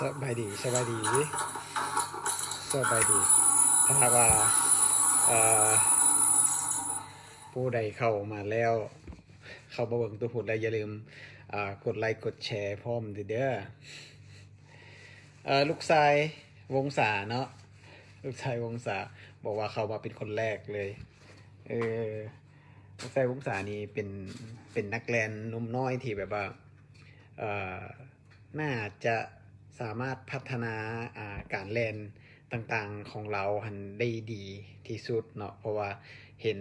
สบายดีสบายดีสบายดีถ้าหากว่าเอ่อผู้ใดเข้ามาแล้วเข้ามาเบิ่งตัวพูดแล้วอย่าลืมกดไลค์กดแชร์พร้อมเด้อลูกชายวงศาเนาะลูกชายวงศาบอกว่าเข้ามาเป็นคนแรกเลยเออลูกชายวงศานี่เป็นนักแลนหนุ่มน้อยที่แบบว่าเอ่อน่าจะสามารถพัฒนาการแลนต่างๆของเราหันได้ดีที่สุดเนาะเพราะว่าเห็น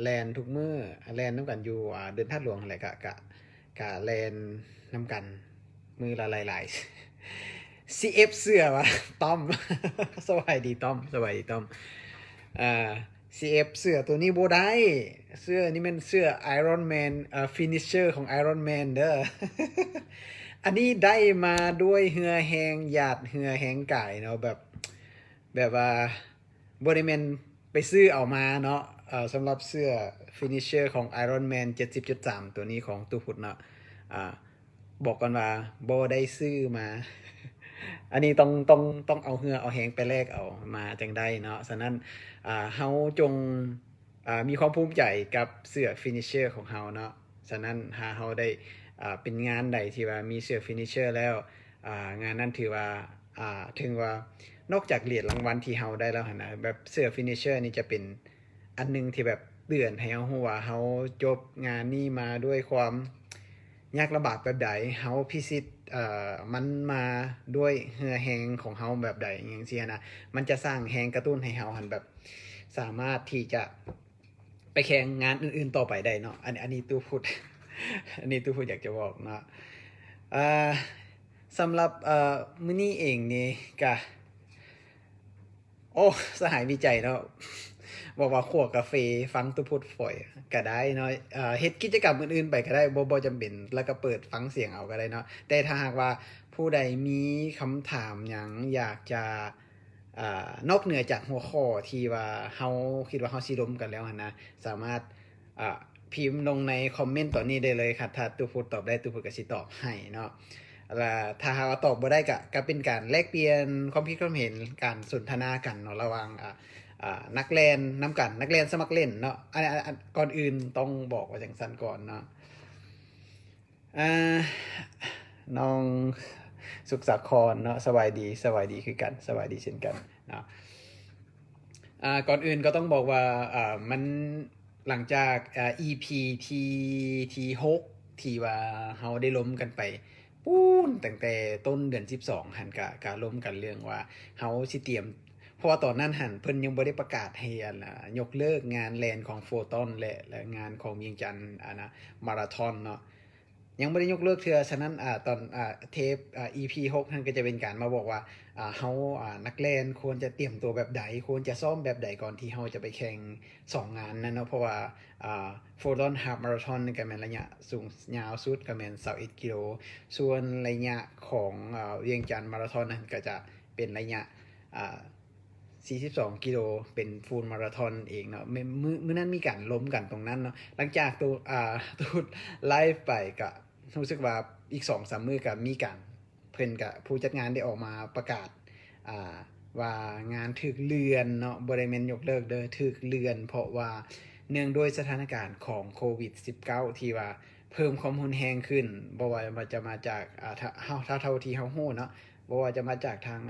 แลนทุกมือแลนน้ำกันอยู่เดินทัดหลวงอะไรกะแลนน้ำกันมือละหลายๆ CF เสื้อวะต้อมสวัสดีต้อมสวัสดีต้อมอ่า CF เสื้อตัวนี้โบได้เสื้อนี่มันเสื้อ Iron Man finisher ของ Iron Man เด้อ อันนี้ได้มาด้วยเหือแหงหยาดเหือแหงไก่เนาะแบบว่าบริเมนไปซื้อเอามาเนาะสำหรับเสื้อ finisher ของ Iron Man 70.3 ตัวนี้ของตูพุดเนาะบอกกันว่าโบได้ซื้อมาอันนี้ต้องเอาเหือเอาแหงไปแลกเอามาจังได้เนาะฉะนั้นเฮาจงมีความภูมิใจกับเสื้อ finisher ของเฮาเนาะฉะนั้นเฮาได้เป็นงานใดที่ว่ามีเสื้อ finisher แล้วงานนั้นถือว่าถึงว่านอกจากเหรียญรางวัลที่เฮาได้แล้วนะแบบเสื้อ finisher นี่จะเป็นอันนึงที่แบบเตือนให้เฮาฮู้ว่าเฮาจบงานนี้มาด้วยความยากลำบากแบบใดเฮาพิชิตมันมาด้วยเหือแหงของเฮาแบบใดอย่างเช่นนะมันจะสร้างแหงกระตุ้นให้เฮาหันแบบสามารถที่จะไปแข่งงานอื่นๆต่อไปได้เนาะอันนี้ตู้พูด อันนี้ตู้พูดอยากจะบอกเนาะสำหรับมื้อนี้เองนี่ก็โอ้สหายวิจัยเนาะบอกว่าขั่วกาแฟฟังตู้พูดฝอยก็ได้เนาะเฮ็ดกิจกรรมอื่นๆไปก็ได้บ่จำเป็นแล้วก็เปิดฟังเสียงเอาก็ได้เนาะแต่ถ้าหากว่าผู้ใดมีคำถามหยังอยากจะนอกเหนือจากหัวข้อที่ว่าเฮาคิดว่าเฮาสิร่วมกันแล้วนะสามารถพิมพ์ลงในคอมเมนต์ตอนนี้ได้เลยครับถ้าตู้พูดตอบได้ตู้พูดก็สิตอบให้เนาะแล้วถ้าหากว่าตอบบ่ได้ก็เป็นการแลกเปลี่ยนความคิดความเห็นการสนทนากันเนาะระหว่างนักเล่นน้ำกันนักเล่นสมัครเล่นเนาะอันก่อนอื่นต้องบอกว่าจังซั่นก่อนเนาะน้องสุขสาครเนาะสบายดีสบายดีคือกันสบายดีเช่นกันเนาะก่อนอื่นก็ต้องบอกว่ามันหลังจากEP ที่6ที่ว่าเฮาได้ล้มกันไปปูนตั้งแต่ต้นเดือน12หันกะล้มกันเรื่องว่าเฮาสิเตรียมเพราะว่าตอนนั้นหันเพิ่นยังบ่ได้ประกาศให้ยกเลิกงานแลนของโฟตอนและงานของเวียงจันทน์นะมาราธอนเนาะ ยังไม่ได้ยกเลิกเทือฉะนั้นตอนเทปEP 6ท่านก็จะเป็นการมาบอกว่าเฮานักเล่นควรจะเตรียมตัวแบบใดควรจะซ้อมแบบใดก่อนที่เฮาจะไปแข่ง2งานนั้นเนาะเพราะว่าโฟร์ดอนฮาล์ฟมาราธอนก็แม่นระยะสูงยาวสุดก็แม่น21กิโลส่วนระยะของเวียงจันทน์มาราธอนนั้นก็จะเป็นระยะ42กิโลเป็นฟูลมาราธอนเองเนาะมื้อนั้นมีการล้มกันตรงนั้นเนาะหลังจากตัวตูดไลฟ์ไปก็รู้สึกว่าอีก2-3มื้อก็มีการเพิ่นก็ผู้จัดงานได้ออกมาประกาศว่างานถูกเลื่อนเนาะบ่ได้แม่นยกเลิกเด้อถูกเลื่อนเพราะว่าเนื่องด้วยสถานการณ์ของโควิด19ที่ว่าเพิ่มความรุนแรงขึ้นบ่ว่ามันจะมาจากเท่าที่เฮาฮู้เนาะบ่ว่าจะมาจากทาง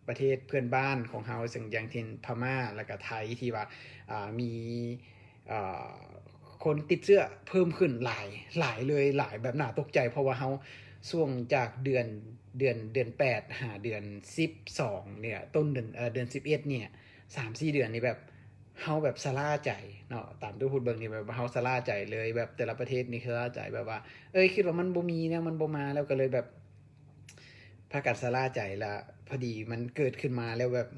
ประเทศเพื่อนบ้านของเฮาซึ่งอย่างเช่นพม่าแล้วก็ไทยที่ว่ามีคนติดเชื้อเพิ่มขึ้นหลายเลยหลายแบบน่าตกใจเพราะว่าเฮาช่วงจากเดือน8หาเดือน12เนี่ยต้นเดือน11เนี่ย3-4เดือนนี่แบบเฮาแบบชะล่าใจเนาะตามที่พูดเบิ่งนี่แบบเฮาชะล่าใจเลยแบบแต่ละประเทศนี่ชะล่าใจแบบว่าคิดว่ามันบ่มีนะมันบ่มาแล้วก็เลยแบบ พากันชะล่าใจละพอดีมันเกิดขึ้นมาแล้วแบบ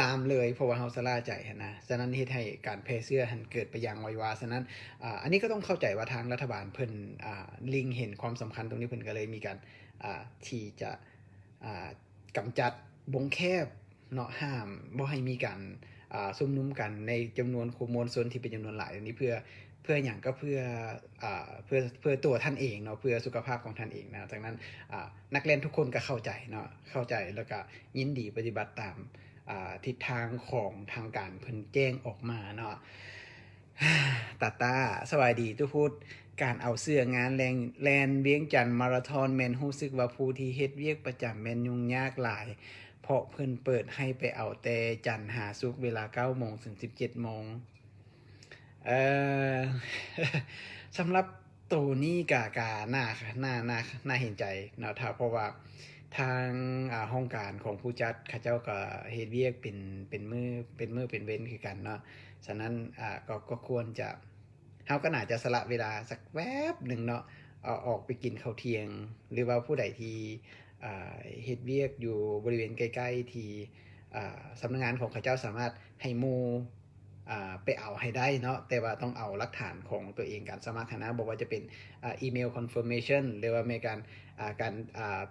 ลามเลยเพราะว่าเฮาชะล่าใจหั้นนะฉะนั้นเฮ็ดให้การแพร่เชื้อหั้นเกิดไปอย่างไววาฉะนั้นอันนี้ก็ต้องเข้าใจว่าทางรัฐบาลเพิ่นเล็งเห็นความสำคัญตรงนี้เพิ่นก็เลยมีการที่จะอ่ากำจัดวงแคบเนาะห้ามบ่ให้มีการ ซุ่มนุมกันในจำนวนมวลชนที่เป็นจำนวนหลายอันนี้เพื่ออย่างก็เพื่อตัวท่านเองเนาะเพื่อสุขภาพของท่านเองนะจากนั้นนักเรียนทุกคนก็เข้าใจเนาะเข้าใจแล้วก็ยินดีปฏิบัติตามทิศทางของทางการเพิ่นแจ้งออกมาเนาะตาสวัสดีทุกพูดการเอาเสื้องานแลนเวียงจันทร์มาราธอนแมนรู้สึกว่าผู้ที่เฮ็ดเวียกประจำแมนยุ่งยากหลายเพราะเพิ่นเปิดให้ไปเอาแต่จันทร์หาศุกร์เวลา 9 โมงถึง 17 โมงสำหรับตัวนี้กาน่าเห็นใจเนาะถ้าเพราะว่าทางห้องการของผู้จัดเขาเจ้าก็เฮ็ดเวียกเป็นมือเป็นเว้นคือกันเนาะฉะนั้นก็ควรจะเฮาก็น่าจะสละเวลาสักแวบหนึ่งเนาะออกไปกินข้าวเที่ยงหรือว่าผู้ใดที่เฮ็ดเวียกอยู่บริเวณใกล้ๆที่สำนักงานของเขาเจ้าสามารถให้หมู่ไปเอาให้ได้เนาะแต่ว่าต้องเอาหลักฐานของตัวเองการสมัครนะบอกว่าจะเป็นอีเมล confirmation หรือว่ามีการ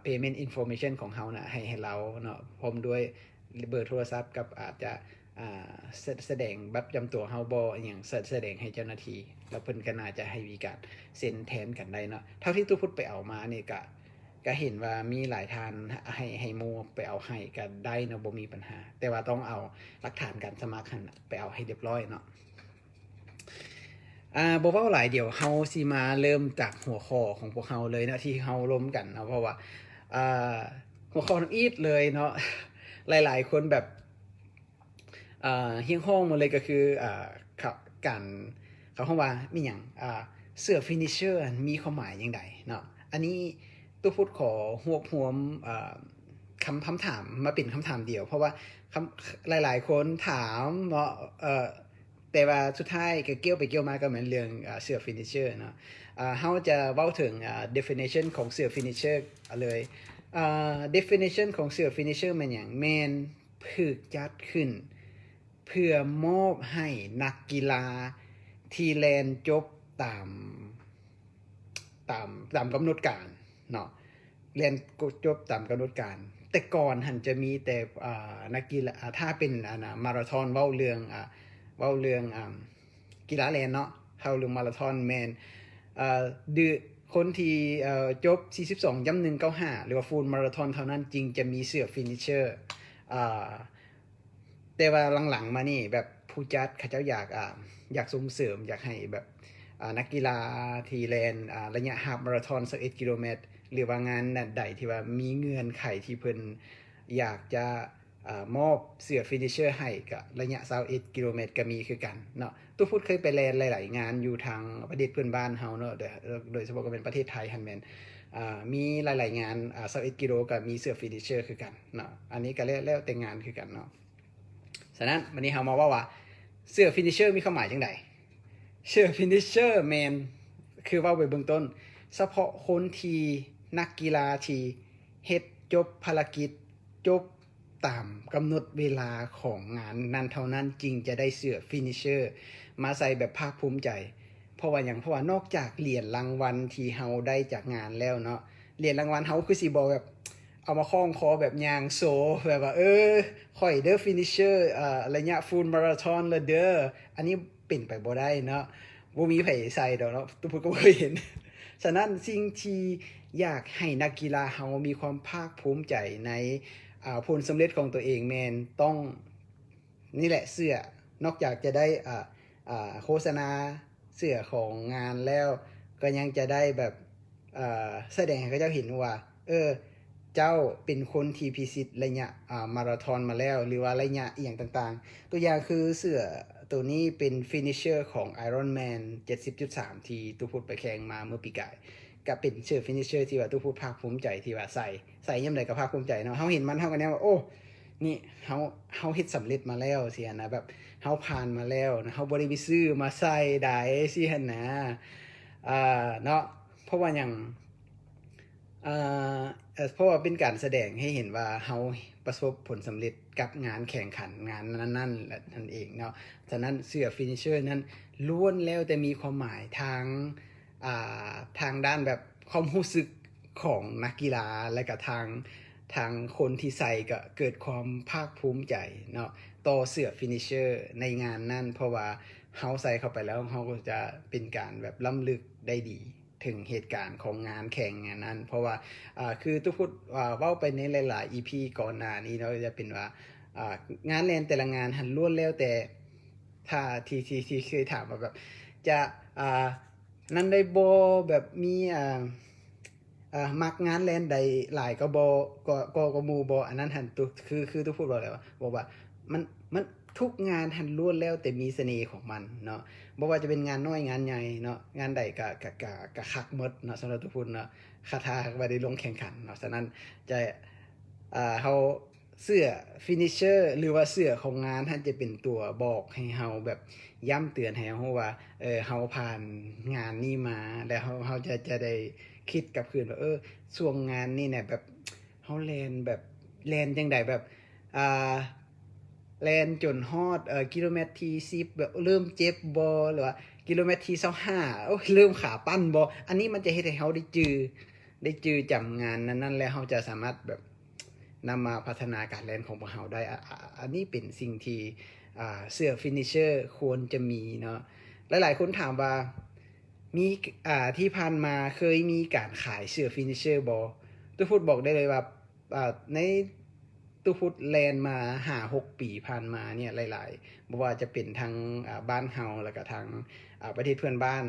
payment information ของเฮานะให้เราเนาะพร้อมด้วยเบอร์โทรศัพท์กับอาจจะแสดงบัตรประจำตัวเฮาบ่อย่างแสดงให้เจ้าหน้าที่แล้วเพิ่นก็น่าจะให้มีการเซ็นแทนกันได้เนาะเท่าที่ตู้พุทธไปเอามานี่ก็เห็นว่ามีหลายทานให้โมไปเอาให้กันได้เนาะบ่มีปัญหาแต่ว่าต้องเอาหลักฐานการสมัครไปเอาให้เรียบร้อยเนาะบ่เว้าหลายเดี๋ยวเฮาสิมาเริ่มจากหัวข้อของพวกเฮาเลยนะที่เฮาล้มกันเนาะเพราะว่าหัวข้ออีดเลยเนาะหลายๆคนแบบเฮียงห้องมาเลยก็คือการเขาห้องว่ามีหยังเสื้อฟินิชเชอร์มีความหมายยังไงเนาะอันนี้ตู้พูดขอหวบรวมคำถามมาเป็นคำถามเดียวเพราะว่าหลายๆคนถามเนาะแต่ว่าสุดท้ายก็เกี่ยวไปเกี่ยวมาก็เหมือนเรื่องเสื้อฟินิชเชอร์เนาะเฮาจะเว้าถึงdefinition ของเสื้อฟินิชเชอร์เลยdefinition ของเสื้อฟินิชเชอร์มันอย่างแมนถูกจัดขึ้นเพื่อมอบให้นักกีฬาที่แลนจบตามกำหนดการเนาะเรียนจบตามกำหนดการแต่ก่อนหันจะมีแต่นักกีฬาถ้าเป็นมาราธอนเว้าเรื่องกีฬาแลนเนาะเว้าเรื่องมาราธอนแมนคนที่จบ 42.195 หรือว่าฟูลมาราธอนเท่านั้นจริงจะมีเสื้อฟินิชเชอร์แต่ว่าหลังๆมานี่แบบผู้จัดเขาเจ้าอยากส่งเสริมอยากให้แบบนักกีฬาที่แลนระยะฮาล์ฟมาราธอน21 กิโลเมตรหรือว่างานใดที่ว่ามีเงื่อนไขที่เพิ่นอยากจะมอบเสื้อฟินิชเชอร์ให้กับระยะ21 กิโลเมตรก็มีคือกันเนาะตู้พูดเคยไปแลนหลายๆงานอยู่ทางประเทศเพื่อนบ้านเฮาเนาะโดยเฉพาะก็เป็นประเทศไทยฮันแมนมีหลายๆงาน21 กิโลก็มีเสื้อฟินิชเชอร์คือกันเนาะอันนี้ก็แล้วแต่งานคือกันเนาะฉะนั้นวันนี้เฮามาว่าเสื้อฟินิชเชอร์มีความหมายจังไดเสื้อฟินิชเชอร์แมนคือว่าไว้เบื้องต้นเฉพาะคนที่นักกีฬาที่เฮ็ดจบภารกิจจบตามกำหนดเวลาของงานนั้นเท่านั้นจริงจะได้เสื้อฟินิชเชอร์มาใส่แบบภาคภูมิใจเพราะว่านอกจากเหรียญรางวัลที่เฮาได้จากงานแล้วเนาะเหรียญรางวัลเฮาคือสิบ่แบบเอามาคล้องคอแบบยางโซแบบว่าข่อยเด้อฟินิชเชอร์ระยะฟูลมาราธอนละเด้ออันนี้เป็นไปบ่ได้เนาะบ่มีไผใส่ดอกเนาะทุกคนก็บ่เคยเห็นฉะนั้นสิ่งที่อยากให้นักกีฬาเฮามีความภาคภูมิใจในผลสำเร็จของตัวเองแม่นต้องนี่แหละเสื้อนอกจากจะได้โฆษณาเสื้อของงานแล้วก็ยังจะได้แบบแสดงให้เขาเจ้าเห็นว่าเจ้าเป็นคนที่พิชิตระยะมาราธอนมาแล้วหรือว่าระยะอีหยังต่างๆตัวอย่างคือเสื้อตัวนี้เป็นฟินิชเชอร์ของ Iron Man 70.3 ที่ตู้พูดไปแข่งมาเมื่อปีกายก็เป็นเสื้อฟินิชเชอร์ที่ว่าตู้พูดภาคภูมิใจที่ว่าใส่ยามใดก็ภาคภูมิใจเนาะเฮาเห็นมันเฮาก็แนวว่าโอ้นี่เฮาเฮ็ดสำเร็จมาแล้วสิหั่นนะแบบเฮาผ่านมาแล้วนะเฮาบ่ได้ไปซื้อมาใส่ได้สิหั่นนะเนาะเพราะว่าหยังเพราะว่าเป็นการแสดงให้เห็นว่าเฮาประสบผลสำเร็จกับงานแข่งขันงานนั้นนั่นเองเนาะฉะนั้นเสื้อฟินิชเชอร์นั้นล้วนแล้วแต่มีความหมายทางด้านแบบความรู้สึกของนักกีฬาและก็ทางคนที่ใส่ก็เกิดความภาคภูมิใจเนาะ ต่อเสื้อฟินิชเชอร์ในงานนั้นเพราะว่าเฮาใส่เข้าไปแล้วเฮาก็จะเป็นการแบบล้ำลึกได้ดีถึงเหตุการณ์ของงานแข่งงานนั้น เพราะว่าคือทุกพูดเว้าไปในหลายๆ EP ก่อนหน้านี้เนาะจะเป็นว่างานแลนแต่ละงานหันล้วนแล้วแต่ถ้าที่เคยถามว่าแบบจะนั่นได้บ่แบบมีมักงานแลนใดหลายก็บ่ก็หมู่บ่อันนั้นหันตุคือทุกพูดว่าอะไรวะบอกว่ามันทุกงานหันล้วนแล้วแต่มีเสน่ห์ของมันเนาะบ่ว่าจะเป็นงานน้อยงานใหญ่เนาะงานใดก็คักหมดเนาะสำหรับทุกคนเนาะคาถาบ่ได้ลงแข่งขันเนาะฉะนั้นจะเฮาเสื้อฟินิชเชอร์หรือว่าเสื้อของงานท่านจะเป็นตัวบอกให้เฮาแบบย้ำเตือนให้เฮาว่าเฮาผ่านงานนี้มาแล้วเฮาจะได้คิดกลับคืนว่าช่วงงานนี่เนี่ยแบบเฮาแลนแบบแลนจังไดแบบอ่าแลนจนฮอดกิโลเมตรที่10แบบเริ่มเจ็บบ่หรือว่ากิโลเมตรที่25โอ้ยเริ่มขาปั้นบ่อันนี้มันจะเฮ็ดให้เฮาได้จือจำงานนั้นๆแล้วเฮาจะสามารถแบบนำมาพัฒนาการแลนของพวกเราได้อันนี้เป็นสิ่งที่เสื้อฟินิชเชอร์ควรจะมีเนาะหลายๆคนถามว่ามีที่ผ่านมาเคยมีการขายเสื้อฟินิชเชอร์บ่ตู้ฟุตบอกได้เลยว่าในตู้ฟุตแลนมา5-6 ปีผ่านมาเนี่ยหลายๆบ่ว่าจะเป็นทางบ้านเฮาแล้วก็ทางประเทศเพื่อนบ้าน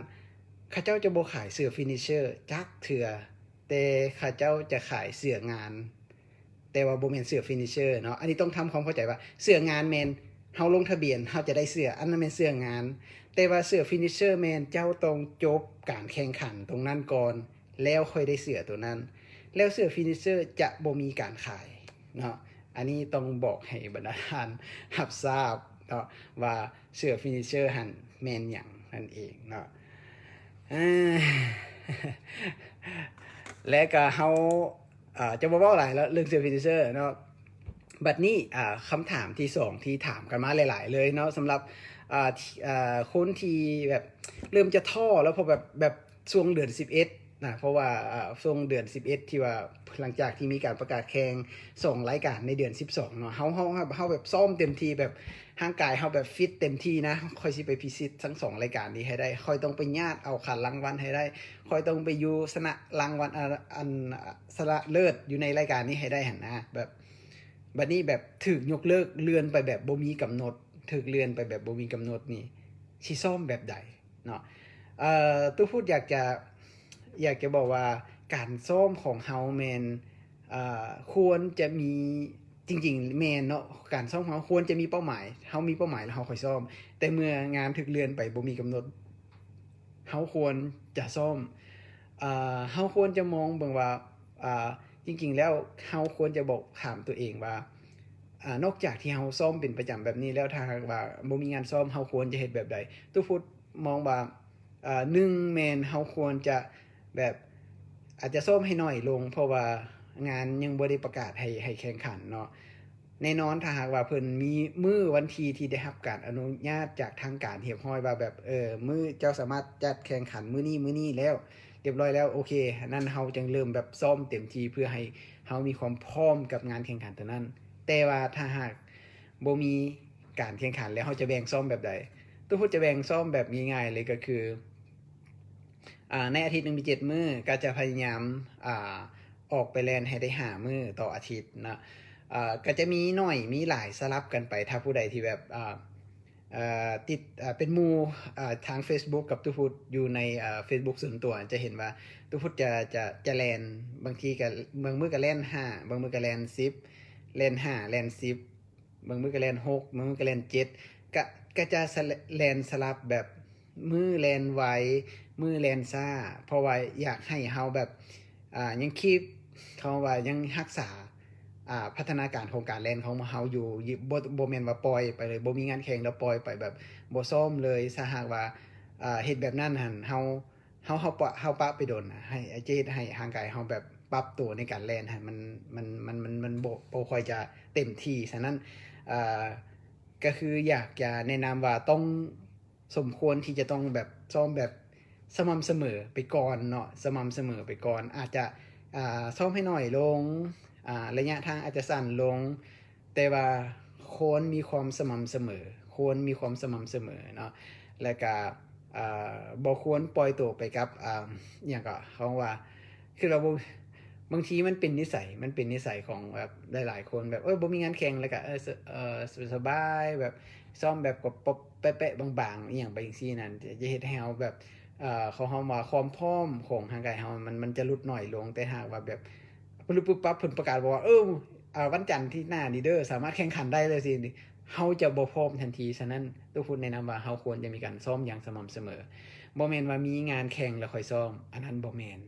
เขาเจ้าจะบ่ขายเสื้อฟินิชเชอร์จักเทื่อแต่เขาเจ้าจะขายเสื้องาน แต่ว่าบ่แม่นเสื้อฟินิชเชอร์เนาะอันนี้ต้องทำความเข้าใจว่าเสื้องานแม่นเฮาลงทะเบียนเฮาจะได้เสื้ออันนั้นแม่นเสื้องานแต่ว่าเสื้อฟินิชเชอร์แม่นเจ้าต้องจบการแข่งขันตรงนั้นก่อนแล้วค่อยได้เสื้อตัวนั้นแล้วเสื้อฟินิชเชอร์จะบ่มีการขายเนาะอันนี้ต้องบอกให้บรรดาท่านรับทราบเนาะว่าเสื้อฟินิชเชอร์หันแม่นหยังนั่นเองเนาะและก็เฮาจะบ่เว้าหลายแล้วเรื่องเสื้อฟินิชเชอร์เนาะบัดนี้คำถามที่2ที่ถามกันมาหลายๆเลยเนาะสำหรับคนที่แบบเริ่มจะท้อแล้วพอแบบช่วงเดือน11นะเพราะว่าช่วงเดือน11ที่ว่าหลังจากที่มีการประกาศแข่ง2รายการในเดือน12เนาะเฮาแบบซ้อมเต็มที่แบบร่างกายเฮาแบบฟิตเต็มที่นะค่อยสิไปพิชิตทั้ง2รายการนี้ให้ได้ค่อยต้องไปญาติเอาขันรางวัลให้ได้ค่อยต้องไปอยู่ชนะรางวัลอันชนะเลิศอยู่ในรายการนี้ให้ได้หั่นนะแบบบัดนี้แบบถูกยกเลิกเลื่อนไปแบบบ่มีกำหนดถูกเลื่อนไปแบบบ่มีกำหนดนี่สิซ้อมแบบใดเนาะตู้พูดอยากจะบอกว่าการซ้อมของเฮาแมนควรจะมีจริงๆแมนเนาะการซ้อมของเฮาควรจะมีเป้าหมายเฮามีเป้าหมายแล้วเฮาค่อยซ้อมแต่เมื่องานถูกเลื่อนไปบ่มีกำหนดเฮาควรจะซ้อมเฮาควรจะมองเบิ่งว่าจริงๆแล้วเฮาควรจะบอกถามตัวเองว่านอกจากที่เฮาซ้อมเป็นประจำแบบนี้แล้วถ้าหากว่าบ่มีงานซ้อมเฮาควรจะเฮ็ดแบบใดตู้ฟุตมองว่า1แม่นเฮาควรจะแบบอาจจะซ้อมให้น้อยลงเพราะว่างานยังบ่ได้ประกาศให้แข่งขันเนาะแน่นอนถ้าหากว่าเพิ่นมีมื้อวันที่ที่ได้รับการอนุญาตจากทางการเรียบร้อยว่าแบบมื้อเจ้าสามารถจัดแข่งขันมื้อนี้แล้วเรียบร้อยแล้วโอเคนั้นเฮาจึงเริ่มแบบซ้อมเต็มที่เพื่อให้เฮามีความพร้อมกับงานแข่งขันตัวนั้นแต่ว่าถ้าหากบ่มีการแข่งขันแล้วเฮาจะแบ่งซ้อมแบบใดตู้พูดจะแบ่งซ้อมแบบง่ายๆเลยก็คือในอาทิตย์หนึ่งมี7มื้อก็จะพยายามออกไปแลนให้ได้5มื้อต่ออาทิตย์นะก็จะมีน้อยมีหลายสลับกันไปถ้าผู้ใดที่แบบติดเป็นหมู่ทาง Facebook กับตู้พุทธอยู่ในFacebook ส่วนตัวจะเห็นว่าตู้พุทธจะแลนบางทีก็บางมื้อก็แล่น5บางมื้อก็แล่น10แล่น5แล่น10บางมื้อก็แล่น6บางมื้อก็แล่น7ก็จะแล่นสลับแบบมื้อแล่นไวมื้อแล่นช้าเพราะว่าอยากให้เฮาแบบยังคีปเขาว่ายังรักษาพัฒนาการของการแล่นของเฮาอยู่บ่แม่นว่าปล่อยไปเลยบ่มีงานแข่งแล้วปล่อยไปแบบบ่ซ้อมเลยถ้าหากว่าเฮ็ดแบบนั้นหั่นเฮาปะไปโดนให้จะเฮ็ดให้ร่างกายเฮาแบบปรับตัวในการแล่นให้มันบ่ค่อยจะเต็มที่ฉะนั้นก็คืออยากจะแนะนำว่าต้องสมควรที่จะต้องแบบซ้อมแบบสม่ำเสมอไปก่อนเนาะสม่ำเสมอไปก่อนอาจจะซ้อมให้น้อยลงระยะทางอาจจะสั้นลงแต่ว่า ควรมีความสม่ำเสมอควรมีความสม่ำเสมอเนาะแล้วก็บ่ควรปล่อยตัวไปกับอย่างก็เขาว่าคือเราบางทีมันเป็นนิสัยของแบบหลายๆคนแบบบ่มีงานแข่งแล้วก็สบายแบบซ้อมแบบป๊บๆแปะๆบางๆอีหยังไปจังซี่นั่นจะเฮ็ดให้เฮาแบบเขาเฮาว่าความพร้อมของร่างกายเฮามันจะลดน้อยลงแต่หากว่าแบบปุ๊บปั๊บเพิ่นประกาศบอกว่าวันจันทร์ที่หน้านี้เด้อสามารถแข่งขันได้เลยสิเฮาจะบ่พร้อมทันทีฉะนั้นทุกคนแนะนำว่าเฮาควรจะมีการซ้อมอย่างสม่ำเสมอบ่แม่นว่ามีงานแข่งแล้วค่อยซ้อมอันนั้นบ่แม่น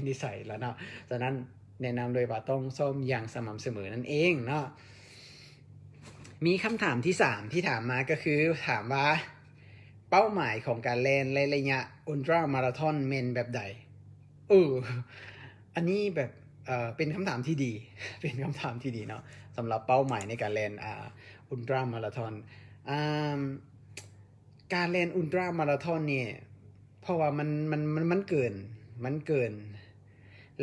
นิสัยแล้วเนาะฉะนั้นแนะนำเลยว่าต้องซ้อมอย่างสม่ำเสมอนั่นเองเนาะมีคำถามที่3ที่ถามมาก็คือถามว่าเป้าหมายของการแล่นระยะอุลตร้ามาราธอนแม่นแบบใดอันนี้แบบเป็นคำถามที่ดี เป็นคำถามที่ดีเนาะสำหรับเป้าหมายในการแล่นอุลตร้ามาราธอนการแล่นอุลตร้ามาราธอนเนี่ยเพราะว่ามันเกิน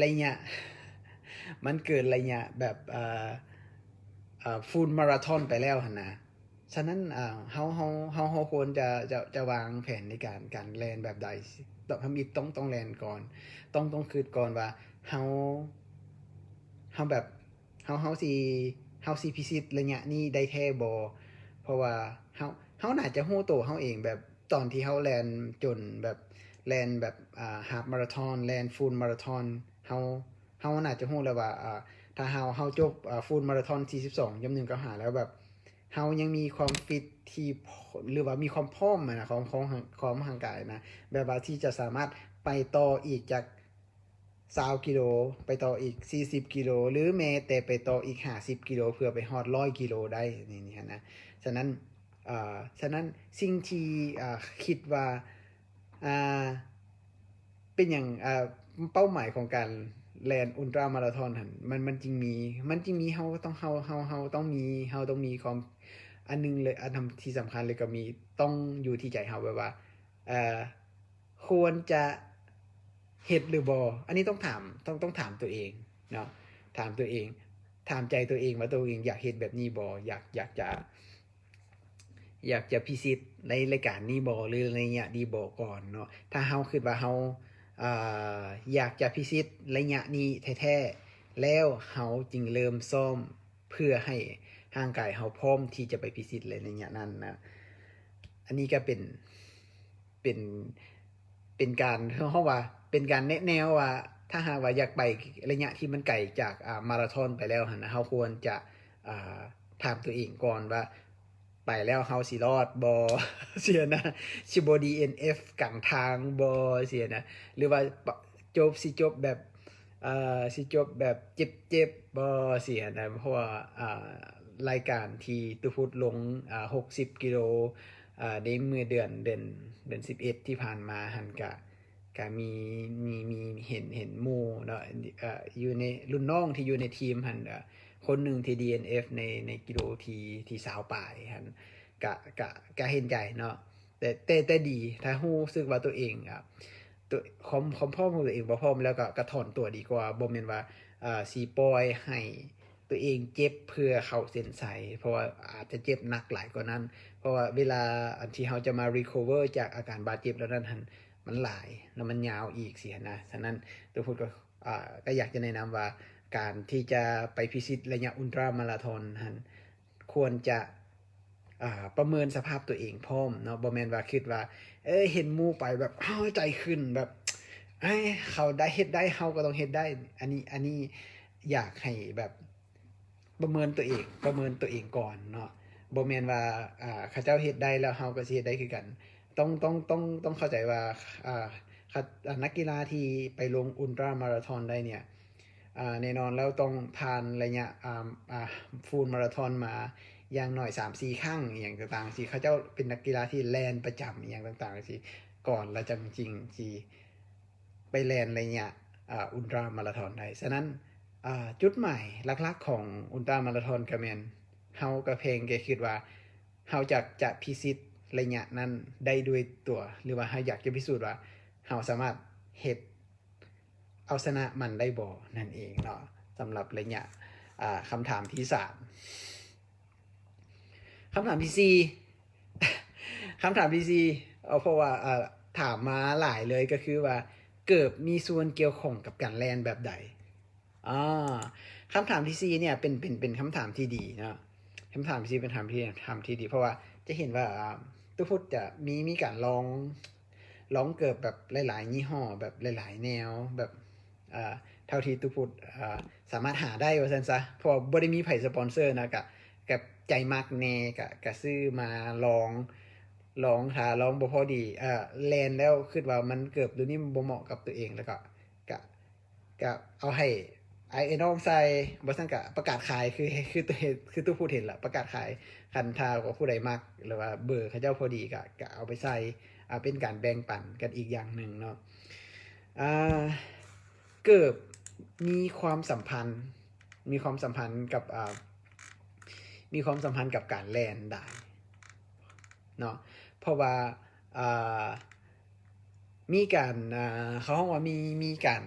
ระยะมันเกินระยะแบบฟูลมาราธอนไปแล้วหั่นนะฉะนั้นเฮาควรจะวางแผนในการแล่นแบบใดต้องทำอีกต้องแล่นก่อนต้องคิดก่อนว่าเฮาแบบเฮาสิพิชิตระยะนี้ได้แท้บ่เพราะว่าเฮาน่าจะฮู้ตัวเฮาเองแบบตอนที่เฮาแล่นจนแบบแล่นแบบฮาล์ฟมาราธอนแล่นฟูลมาราธอนเฮาน่าจะฮู้แล้วว่าถ้าเฮาจบฟูลมาราธอน42ย1 9 5แล้วแบบเฮายังมีความฟิตที่หรือว่ามีความพร้อมนะของร่างกายนะแบบว่าที่จะสามารถไปต่ออีกจาก20 กิโลไปต่ออีก40 กิโลหรือแม้แต่ไปต่ออีก50 กิโลเพื่อไปฮอด100 กิโลได้นี่นะฉะนั้นสิ่งที่คิดว่าเป็นอย่างเป้าหมายของการแล่นอุลตร้ามาราธอนหั่นมันจริงมีเฮาต้องมีความอันนึงเลยอันที่สำคัญเลยก็มีต้องอยู่ที่ใจเฮาแบบว่าควรจะเฮ็ดหรือบ่อันนี้ต้องถามตัวเองเนาะถามตัวเองถามใจตัวเองว่าตัวเองอยากเฮ็ดแบบนี้บ่อยากจะพิชิตในรายการนี้บ่หรือในระยะนี้บ่ก่อนเนาะถ้าเฮาคิดว่าเฮาอยากจะพิชิตระยะนี้แท้ๆแล้วเฮาจึงเริ่มซ้อมเพื่อให้ร่างกายเฮาพร้อมที่จะไปพิชิตในระยะนั้นนะอันนี้ก็เป็นเป็นการเฮาว่าเป็นการแนะแนวว่าถ้าหากว่าอยากไประยะที่มันไกลจากมาราธอนไปแล้วหั่นนะเฮาควรจะถามตัวเองก่อนว่าไปแล้วเฮาสิรอดบ่เสียนะสิบ่ DNF กลางทางบ่เสียนะหรือว่าสิจบแบบเจ็บๆบ่เสียนะเพราะว่ารายการที่ตุพุดลง60 กิโลในมื้อเดือน11ที่ผ่านมาหั่นก็มีเห็นหมู่เนาะอยู่ในรุ่นน้องที่อยู่ในทีมหั่นคนหนึ่งที่ DNF ในกิโลที่20ปลายหั่นก็เห็นใจเนาะแต่ดีถ้ารู้สึกว่าตัวเองตัวความพร้อมของตัวเองบ่พร้อมแล้วก็ถอนตัวดีกว่าบ่แม่นว่าสิปล่อยให้ตัวเองเจ็บเพื่อเข้าเส้นชัยเพราะว่าอาจจะเจ็บหนักหลายกว่านั้นเพราะว่าเวลาอันที่เราจะมา recover จากอาการบาดเจ็บแล้วนั้นหั่นมันหลายแล้วมันยาวอีกสินะฉะนั้นตัวพูดก็อยากจะแนะนำว่าการที่จะไปพิชิตระยะอุลตร้ามาราธอนหั่นควรจะประเมินสภาพตัวเองพร้อมเนาะบ่แม่นว่าคิดว่าเห็นหมู่ไปแบบใจขึ้นแบบเขาได้เฮ็ดได้เฮาก็ต้องเฮ็ดได้อันนี้อยากให้แบบประเมินตัวเองก่อนเนาะบ่แม่นว่าเขาเจ้าเฮ็ดได้แล้วเฮาก็สิเฮ็ดได้คือกันต้องเข้าใจว่านักกีฬาที่ไปลงอุลตร้ามาราธอนได้เนี่ยแน่นอนแล้วต้องผ่านระยะฟูลมาราธอนมาอย่างน้อย 3-4 ครั้งอย่างต่างๆสิเขาเจ้าเป็นนักกีฬาที่แล่นประจำอย่างต่างๆสิก่อนแล้วจริงๆสิไปแล่นระยะอุลตร้ามาราธอนได้ฉะนั้นจุดหมายหลักๆของอุลตร้ามาราธอนก็แม่นเฮาก็เพ่งแค่คิดว่าเฮาจะพิชิตระยะนั้นได้ด้วยตัวหรือว่าเฮาอยากจะพิสูจน์ว่าเฮาสามารถเฮ็ดเอาชนะมันได้บ่นั่นเองเนาะสำหรับระยะคำถามที่3 คำถามที่สี่ คำถามที่สี่เอาเพราะว่าถามมาหลายเลยก็คือว่าเกิดมีส่วนเกี่ยวข้องกับการแลนแบบใดอ่าคำถามที่สี่เนี่ยเป็นคำถามที่ดีนะคำถามที่สี่เป็นคำถามที่ดีเพราะว่าจะเห็นว่าตุพุทธจะมีการลองเกิดแบบหลายๆยี่ห้อแบบหลายๆแนวแบบเท่าที่ตุพุทธสามารถหาได้ว่าซั่นซะเพราะบ่ได้มีไผสปอนเซอร์นะกับใจมักแน่กะซื้อมาลองถ้าลองบ่พอดีแลนแล้วคิดว่ามันเกิดตัวนี้มันบ่เหมาะกับตัวเองแล้วก็กะกะเอาให้ไอ้น้องใส่บ่ซั่นก็ประกาศขายคือตัวเห็นคือตัวพูดเห็นล่ะประกาศขายคันถ้าว่าผู้ใดมักหรือว่าเบอร์เขาเจ้าพอดีก็เอาไปใส่เป็นการแบ่งปันกันอีกอย่างหนึ่งเนาะอ่าเกิดมีความสัมพันธ์มีความสัมพันธ์กับมีความสัมพันธ์กับการแลนได้เนาะเพราะว่ามีการเขาเรียกว่ามีการ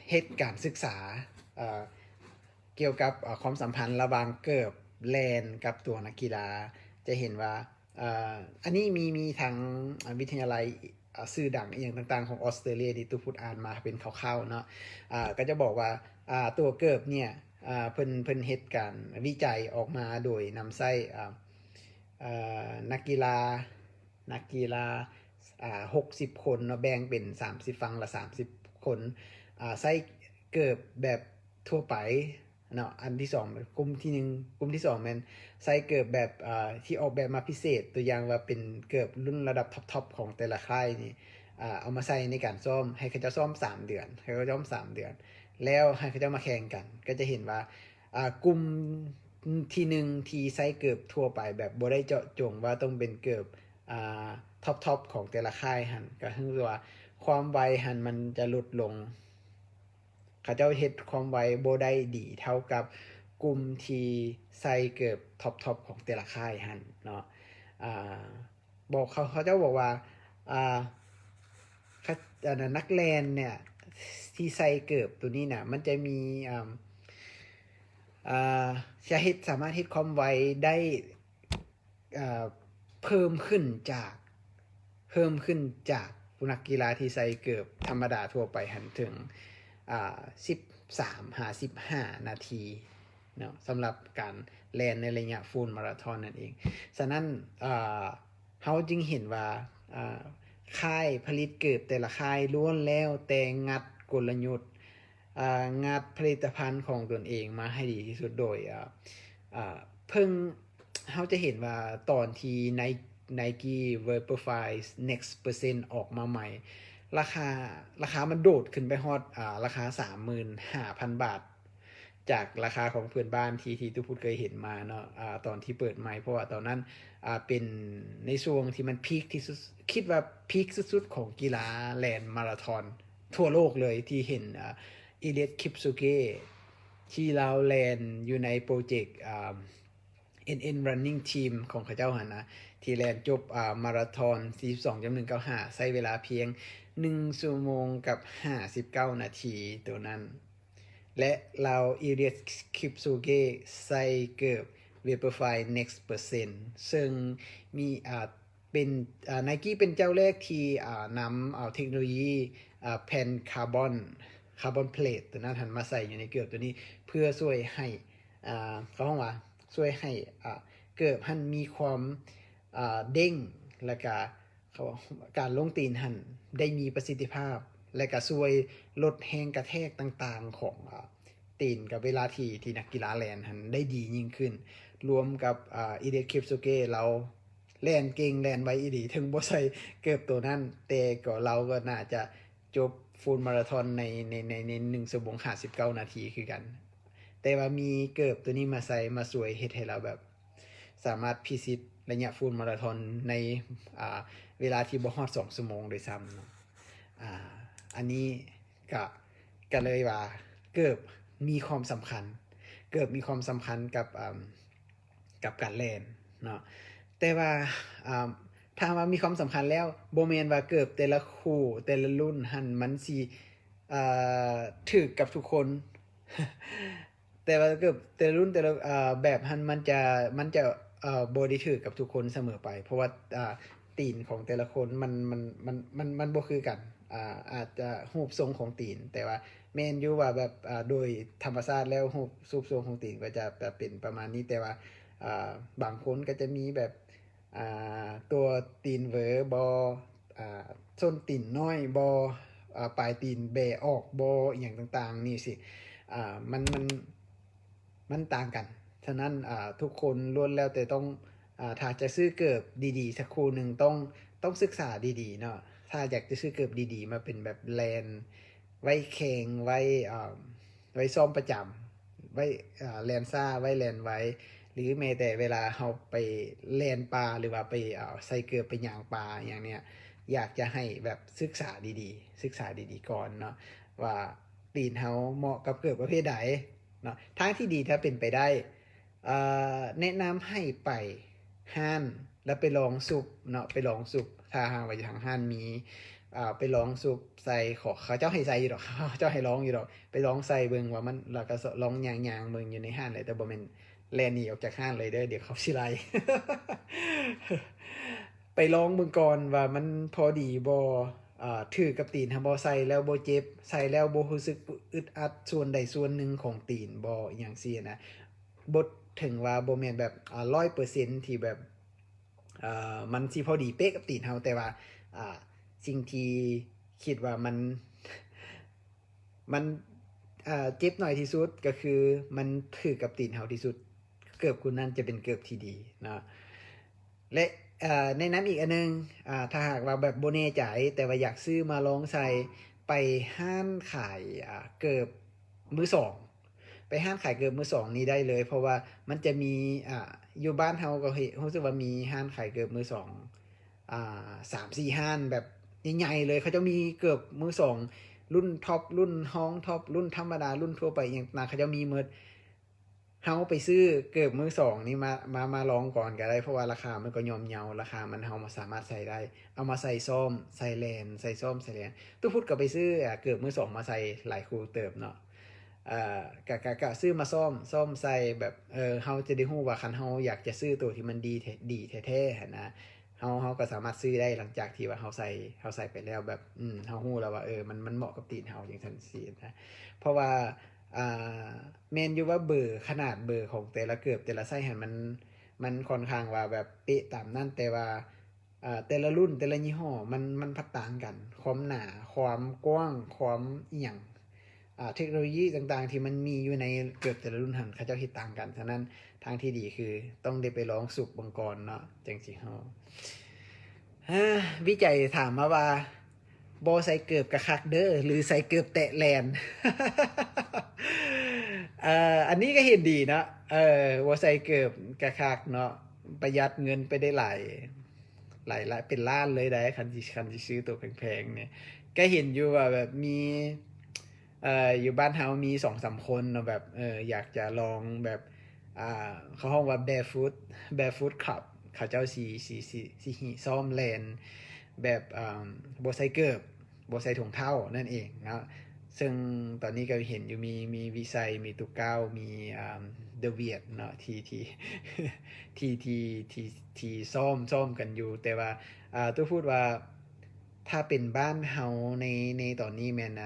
เฮ็ดการศึกษาเกี่ยวกับความสัมพันธ์ระหว่างเกิบแลนกับตัวนักกีฬาจะเห็นว่าอันนี้มีทางวิทยาลัยสื่อดังอย่างต่างๆของออสเตรเลียที่ตุพุทธอ่านมาเป็นคร่าวๆเนาะก็จะบอกว่าตัวเกิบเนี่ยเพิ่นเฮ็ดการวิจัยออกมาโดยนำใช้นักกีฬา60 คนเนาะแบ่งเป็น30ฝั่งละ30 คนใช้เกิบแบบทั่วไปเนาะอันที่2กลุ่มที่1กลุ่มที่2แม่นใส่เกิบแบบที่ออกแบบมาพิเศษตัวอย่างว่าเป็นเกิบรุ่นระดับท็อปๆของแต่ละค่ายนี่เอามาใส่ในการซ้อมให้เขาเจ้าซ้อม3 เดือนให้เขาซ้อม3 เดือนแล้วให้เขาเจ้ามาแข่งกันก็จะเห็นว่ากลุ่มที่1ที่ใส่เกิบทั่วไปแบบบ่ได้เจาะจงว่าต้องเป็นเกิบท็อปของแต่ละค่ายหันก็คือว่าความไวหันมันจะลดลงเขาเจ้าเฮ็ดความไวบ่ได้ดีเท่ากับกลุ่มที่ใส่เกิบท็อปของแต่ละค่ายหันเนาะบอกเขาเจ้าบอกว่านักแลนเนี่ยที่ใส่เกิบตัวนี้น่ะมันจะมีสามารถเฮ็ดความไวได้เพิ่มขึ้นจากนักกีฬาที่ใส่เกิบธรรมดาทั่วไปหันถึง13-15 นาทีเนาะสำหรับการแล่นในระยะฟูลมาราธอนนั่นเองฉะนั้นเฮาจึงเห็นว่าค่ายผลิตเกิบแต่ละค่ายล้วนแล้วแต่งัดกลยุทธ์งัดผลิตภัณฑ์ของตนเองมาให้ดีที่สุดโดยเพิ่งเฮาจะเห็นว่าตอนที่ Nike Vaporfly Next Percent ออกมาใหม่ราคามันโดดขึ้นไปฮอดราคา 35,000 บาทจากราคาของเพื่อนบ้านที่ทุกผู้เคยเห็นมาเนาะตอนที่เปิดใหม่เพราะว่าตอนนั้นเป็นในช่วงที่มันพีคที่สุดคิดว่าพีคสุดๆของกีฬาแล่นมาราธอนทั่วโลกเลยที่เห็นอิเลียดคิปซูเกะที่เราแลนอยู่ในโปรเจกต์NN Running Team ของเขาเจ้าหันนะที่แลนจบมาราธอน 42.195 ใช้เวลาเพียง1 ชั่วโมงกับ 59 นาทีตัวนั้นและเราอิเลียดคิปซูเกะใส่เกิบ Vaporfly Next Percent ซึ่งมีเป็นNike เป็นเจ้าแรกที่นำเอาเทคโนโลยีแผ่นคาร์บอนเพลทตัวนั้นหันมาใส่อยู่ในเกิบตัวนี้เพื่อช่วยให้เขาเรียกว่าช่วยให้เกิบหันมีความเด้งและก็การลงตีนหันได้มีประสิทธิภาพและก็ช่วยลดแรงกระแทกต่างๆของตีนกับเวลาที่นักกีฬาแล่นหันได้ดียิ่งขึ้นรวมกับอิเดคิปซูเกะเราแล่นเก่งแล่นไวอีหลีถึงบ่ใส่เกิบตัวนั้นแต่ก็เราก็น่าจะจบฟูลมาราธอนใน1 ชั่วโมง 59 นาทีคือกันแต่ว่ามีเกิบตัวนี้มาใส่มาสวยเฮ็ดให้เราแบบสามารถพิชิตระยะฟูลมาราธอนในเวลาที่บ่ฮอด2 ชั่วโมงด้วยซ้ำเนาะอันนี้ก็เลยว่าเกิบมีความสำคัญกับการแล่นเนาะแต่ว่าถ้าว่ามีความสำคัญแล้วบ่แม่นว่าเกิบแต่ละคู่แต่ละรุ่นหันมันสิถูกกับทุกคนแต่ว่าเกิบแต่ละรุ่นแต่ละแบบหันมันจะ บ่ได้ถือกับทุกคนเสมอไปเพราะว่าตีนของแต่ละคนมันบ่คือกันอาจจะรูปทรงของตีนแต่ว่าแม่นอยู่ว่าแบบโดยธรรมชาติแล้วรูปทรงของตีนก็จะแบบเป็นประมาณนี้แต่ว่าบางคนก็จะมีแบบตัวตีนเหวอบส้นตีนน้อยบปลายตีนแบออกบออย่างต่างๆนี่สิมันต่างกัน ฉะนั้นทุกคนล้วนแล้วแต่ต้องถ้าจะซื้อเกิบดีๆสักคู่หนึ่งต้องศึกษาดีๆเนาะถ้าอยากจะซื้อเกิบดีๆมาเป็นแบบแลนไว้แข่งไว้ซ้อมประจำไว้แลนซ่าไว้แลนไว้ หรือแม้แต่เวลาเราไปแลนปลาหรือว่าไปใส่เกลือไปย่างปลาอย่างเนี้ยอยากจะให้แบบศึกษาดีๆศึกษาดีๆก่อนเนาะว่าตีนเฮาเหมาะกับเกลือประเภทใดเนาะทางที่ดีถ้าเป็นไปได้แนะนำให้ไปห้านแล้วไปลองสุปเนาะไปลองสุปถ้าหากว่าทางห้านมีไปลองสุปใส่ขอเขาเจ้าให้ใส่อยู่หรอกเขาเจ้าให้ลองอยู่หรอกไปลองใส่เบิ่งว่ามันแล้วก็ลองย่างๆเบิ่งอยู่ในห้านเลยแต่บ่แม่นแล่นหนีออกจากห้านเลยเด้อเดี๋ยวเขาสิไล่ ไปลองเบิ่งก่อนว่ามันพอดีบ่ถือกับตีนถ้าบ่ใส่แล้วบ่เจ็บใส่แล้วบ่รู้สึกอึดอัดส่วนใดส่วนหนึ่งของตีนบ่อหยังซี้นะบ่ถึงว่าบ่แม่นแบบ100%ที่แบบมันสิพอดีเป๊ะกับตีนเฮาแต่ว่าสิ่งที่คิดว่ามันเจ็บน้อยที่สุดก็คือมันถือกับตีนเฮาที่สุดเกือบคุณนั้นจะเป็นเกือบที่ดีนะและในนั้นอีกอันนึงถ้าหากว่าแบบบ่แน่ใจแต่ว่าอยากซื้อมาลองใส่ไปห้างขายเกือบมือสองไปห้างขายเกือบมือสองนี้ได้เลยเพราะว่ามันจะมีอยู่บ้านเฮาก็เห็นรู้สึกว่ามีห้างขายเกือบมือสอง3-4ห้างแบบใหญ่ๆเลยเขาจะมีเกือบมือสองรุ่นท็อปรุ่นห้องท็อปรุ่นธรรมดารุ่นทั่วไปอย่างต่างเขาจะมีเมิดเฮาไปซื้อเกือบมือสองนี่มาลองก่อนก็ได้เพราะว่าราคามันก็ย่อมเยาราคามันเฮามาสามารถใส่ได้เอามาใส่ซ่อมใส่แลนใส่ซ่อมใส่แลนตู้พุทธก็ไปซื้อเกือบมือสองมาใส่หลายคู่เติบเนาะกะซื้อมาซ่อมใส่แบบเฮาจะได้ฮู้ว่าคันเฮาอยากจะซื้อตัวที่มันดีแท้ๆนะเฮาก็สามารถซื้อได้หลังจากที่ว่าเฮาใส่ไปแล้วแบบเฮาฮู้แล้วว่ามันเหมาะกับตีนเฮาอย่างซั่นซี่นะเพราะว่าแม่นอยู่ว่าขนาดเบอร์ของแต่ละเกือบแต่ละไส้หันมันค่อนข้างว่าแบบเป๊ะตามนั่นแต่ว่าแต่ละรุ่นแต่ละยี่ห้อมันพัดต่างกันความหนาความกว้างความอีหยังเทคโนโลยีต่างๆที่มันมีอยู่ในเกือบแต่ละรุ่นหันเขาเจ้าเฮ็ดต่างกันฉะนั้นทางที่ดีคือต้องได้ไปลองสุกบังกรเนาะจังสิเฮาวิจัยถามมาว่าบ่ใส่เกือบกะคักเด้อหรือใส่เกือบแตะแลน อันนี้ก็เห็นดีเนาะบ่ใส่เกือบกะคักเนาะประหยัดเงินไปได้หลายเป็นล้านเลยได้คันสิซื้อตัวแพงๆเนี่ยก็เห็นอยู่ว่าแบบมีอยู่บ้านเฮามี 2-3 คนเนาะแบบอยากจะลองแบบเขาฮ้องว่า barefoot club เขาเจ้าสิหิซ้อมแลนแบบบ่ใส่เกิบบ่ใส่ถุงเท้านั่นเองเนาะซึ่งตอนนี้ก็เห็นอยู่มีวิสัยมีตุกเก้ามีเดเวียดเนาะที่ซ้อมกันอยู่แต่ว่าต้องพูดว่าถ้าเป็นบ้านเฮาในตอนนี้แม่น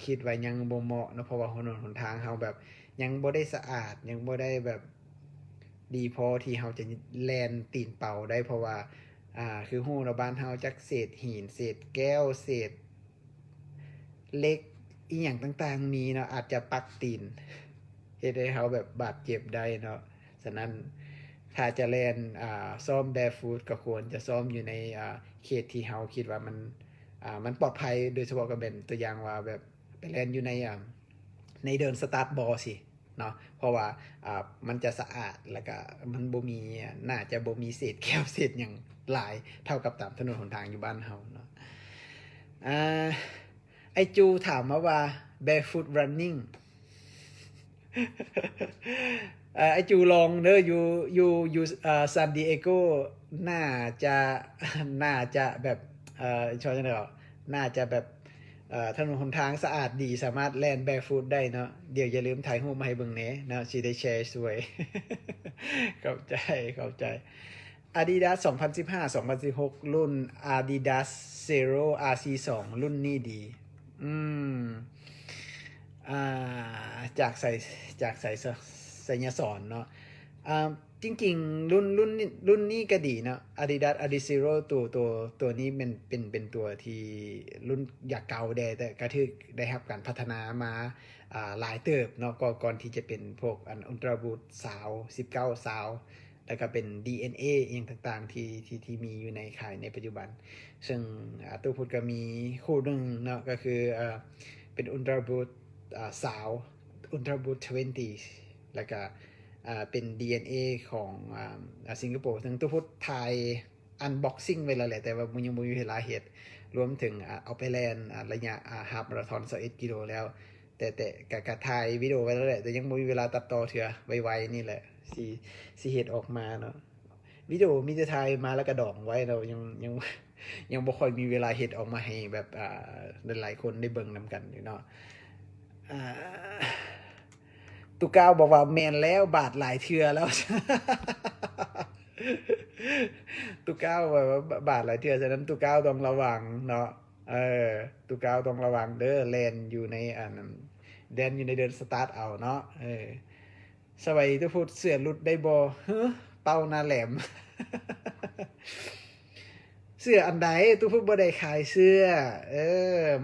คิดว่ายังบ่เหมาะเนาะเพราะว่าถนนหนทางเฮาแบบยังบ่ได้สะอาดยังบ่ได้แบบดีพอที่เฮาจะแล่นตีนเป่าได้เพราะว่าคือฮู้เนาะบ้านเฮาจักเศษหินเศษแก้วเศษเหล็กอีหยังต่างๆมีเนาะอาจจะปักตีนเฮ็ดให้เฮาแบบบาดเจ็บได้เนาะฉะนั้นถ้าจะแล่นซ้อม barefoot ก็ควรจะซ้อมอยู่ในเขตที่เฮาคิดว่ามันปลอดภัยโดยเฉพาะก็เป็นตัวอย่างว่าแบบไปแล่นอยู่ในเดินสตาร์ทบอลสิเนาะเพราะว่ามันจะสะอาดแล้วก็มันบ่มีน่าจะบ่มีเศษแก้วเศษหยังหลายเท่ากับตามถนนหนทางอยู่บ้านเฮาเนาะไอจูถามมาว่า barefoot running ไอจูลองเด้ออยู่ซานดิเอโกน่าจะแบบชอจังได๋น่าจะแบบ ถนนหนทางสะอาดดีสามารถแล่นแบร์ฟูตได้เนาะเดี๋ยวอย่าลืมถ่ายรูปมาให้เบิ่งแหน่เนาะสิได้แชร์สวย เข้าใจเข้าใจ Adidas 2015-2016 รุ่น Adidas Zero RC2 รุ่นนี้ดีอืมอ่จากใส่ไสยสอนเนาะจริงๆรุ่นนี้ก็ดีเนาะ Adidas Adizero ตัวนี้เป็นตัวที่รุ่นอยากเก่าแต่ก็ถือได้รับการพัฒนามาหลายเติบเนาะก่อนที่จะเป็นพวกอุลตราบูทสาว19สาวแล้วก็เป็น DNA เองต่างๆที่มีอยู่ในขายในปัจจุบันซึ่งตัวพุทธก็มีคู่หนึ่งเนาะก็คือเป็นอุลตราบูทสาวอุลตราบูท20แล้วก็เป็น DNA ของสิงคโปร์ซึ่งตัวพุทธถ่ายอันบ็อกซิ่งไว้แล้วแหละแต่ว่ามันยังไม่มีเวลาเห็นรวมถึงเอาไปแลนระยะฮาล์ฟมาราธอน21กิโลแล้วแต่กะถ่ายวิดีโอไว้แล้วแหละแต่ยังไม่มีเวลาตัดต่อเถื่อไวๆนี่แหละสิเห็ดออกมาเนาะวิดีโอมีแต่ถ่ายมาแล้วก็ดองไว้เรายังบ่ค่อยมีเวลาเห็ดออกมาให้แบบหลายๆคนได้เบิ่งนำกันอยู่เนาะตุก้าวบอกว่าแมนแล้วบาดหลายเทือแล้ว ตุก้าวบอกว่าบาดหลายเทือฉะนั้นตุก้าวต้องระวังเนาะตุก้าวต้องระวังเด้อแลนอยู่ในแดนอยู่ในเดินสตาร์ทเอาเนาะสวัยตุพูดเสือหลุดได้บ่เป้าหน้าแหลม เสื้ออันใดตู้พูดบ่ได้ขายเสื้อ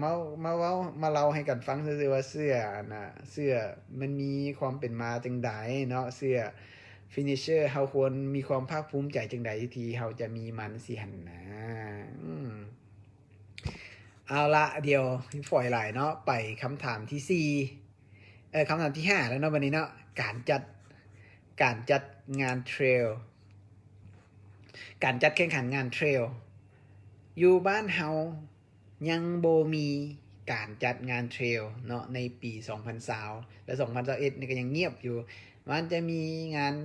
มาเว้ามาเล่าให้กันฟังซื่อๆว่าเสื้อน่ะเสื้อมันมีความเป็นมาจังไดเนาะเสื้อฟินิชเชอร์เฮาควรมีความภาคภูมิใจจังไดที่เฮาจะมีมันสิหั่นนะเอาละเดี๋ยวฝอยหลายเนาะไปคำถามที่4คำถามที่5แล้วเนาะวันนี้เนาะการจัดงานเทรลการจัดแข่งขันงานเทรลอยู่บ้านเฮายังบ่มีการจัดงานเทรลเนาะในปี2020และ2021นี่ก็ยังเงียบอยู่มันจะมีงาน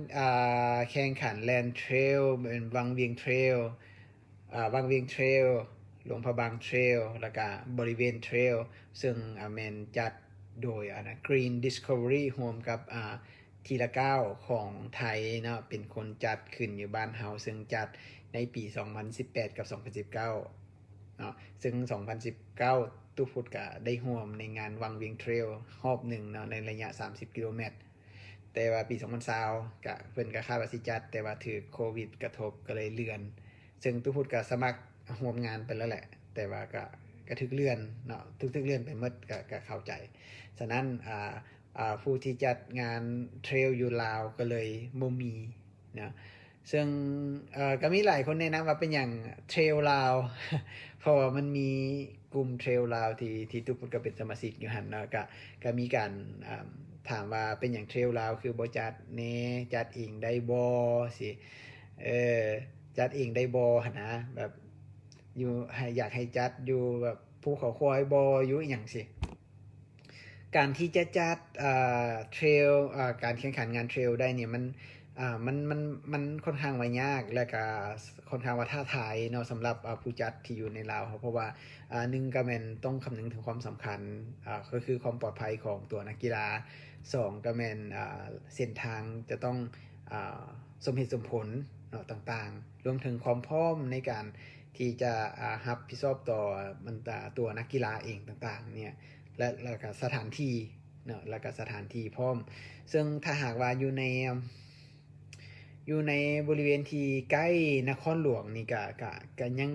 แข่งขันแลนเทรลเป็นวังเวียงเทรลวังเวียงเทรลหลวงพระบางเทรลแล้วก็บริเวณเทรลซึ่งแม่นจัดโดยGreen Discovery ร่วมกับทีละก้าวของไทยเนาะเป็นคนจัดขึ้นอยู่บ้านเฮาซึ่งจัดในปี2018กับ2019เนาะซึ่ง2019ตู้พุทธก็ได้ร่วมในงานวังเวียงเทรลรอบหนึ่งเนาะในระยะ30กิโลเมตรแต่ว่าปี2020ก็เพิ่นก็คาดว่าสิจัดแต่ว่าถูกโควิดกระทบก็เลยเลื่อนซึ่งตู้พุทธก็สมัครร่วมงานไปแล้วแหละแต่ว่าก็ถูกเลื่อนเนาะถูกเลื่อนไปหมดก็เข้าใจฉะนั้นผู้ที่จัดงานเทรลอยู่ลาวก็เลยบ่มีนะซึ่งก็มีหลายคนแนะนำว่าเป็นอย่างเทรลลาว เพราะว่ามันมีกลุ่มเทรลลาวที่ทุกคนก็เป็นสมาชิกอยู่หันเนาะก็มีการถามว่าเป็นอย่างเทรลลาวคือบ่จัดแน่จัดเองได้บ่สิจัดเองได้บ่หั่นนะแบบอยู่อยากให้จัดอยู่แบบภูเขาควายบ่อยู่อีหยังสิการที่จะจัดเทรลการแข่งขันงานเทรลได้เนี่ยมันค่อนข้างว่ายากและก็ค่อนข้างว่าท้าทายเนาะสำหรับผู้จัดที่อยู่ในลาวเพราะว่า1ก็แม่นต้องคำนึงถึงความสำคัญก็คือความปลอดภัยของตัวนักกีฬา2ก็แม่นเส้นทางจะต้องสมเหตุสมผลเนาะต่างๆรวมถึงความพร้อมในการที่จะรับผิดชอบต่อมันตัวนักกีฬาเองต่างๆเนี่ยแล้วก็สถานที่เนาะแล้วก็สถานที่พร้อมซึ่งถ้าหากว่าอยู่ในบริเวณที่ใกล้นครหลวงนี่ก็ยัง